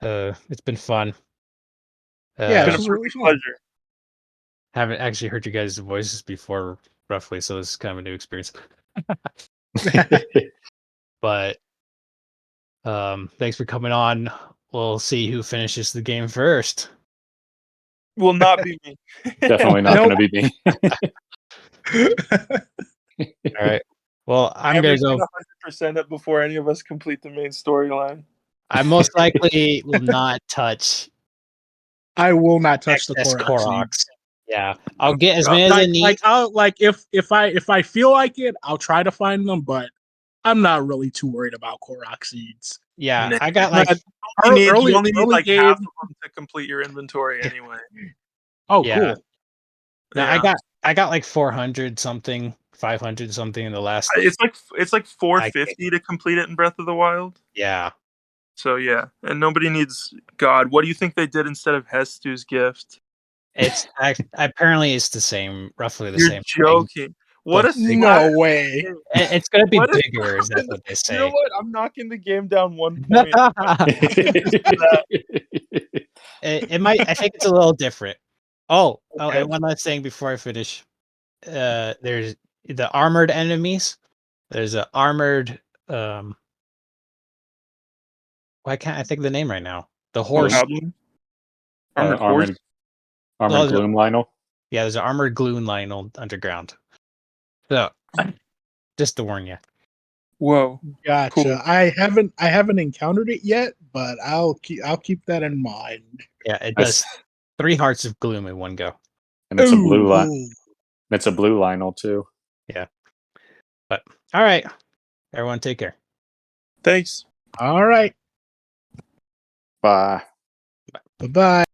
It's been fun. Yeah, Been this a was really fun. pleasure. Haven't actually heard you guys' voices before, roughly, so this is kind of a new experience. But thanks for coming on. We'll see who finishes the game first. Will not be me. Definitely not Nope. going to be me. All right. Well, I'm gonna Hammer's go. 100% it before any of us complete the main storyline. I most likely will not touch I will not touch the excess Koroks. Koroks. Yeah, I'll get as many as I need. If I feel like it, I'll try to find them, but I'm not really too worried about Korok seeds. Yeah, Nah. I got like You only need like game. half of them to complete your inventory anyway. Oh, Yeah. cool. no, Yeah. I got like 400 something, 500 something in the last. It's like 450 to complete it in Breath of the Wild. Yeah, So yeah, and nobody needs God. What do you think they did instead of Hestu's gift? it's apparently it's the same, roughly the You're same thing. joking. What a But slap. No way. It's gonna be What is bigger. Is that happening? what they You know say? what? I'm knocking the game down 1 point. It might. I think it's a little different. Oh, Okay. and one last thing before I finish. There's the armored enemies. There's a armored. Why can't I think of the name right now? The horse. Goblin? Armored horse? Armored Well, Gloom Lionel. Yeah, there's an armored gloom Lionel underground. So, just to warn you. Whoa. Gotcha. Cool. I haven't encountered it yet, but I'll keep that in mind. Yeah, it I does s- 3 hearts of gloom in one go. And it's a blue line. Ooh. It's a blue Lionel too. But all right, everyone, take care. Thanks. All right. Bye. Bye bye.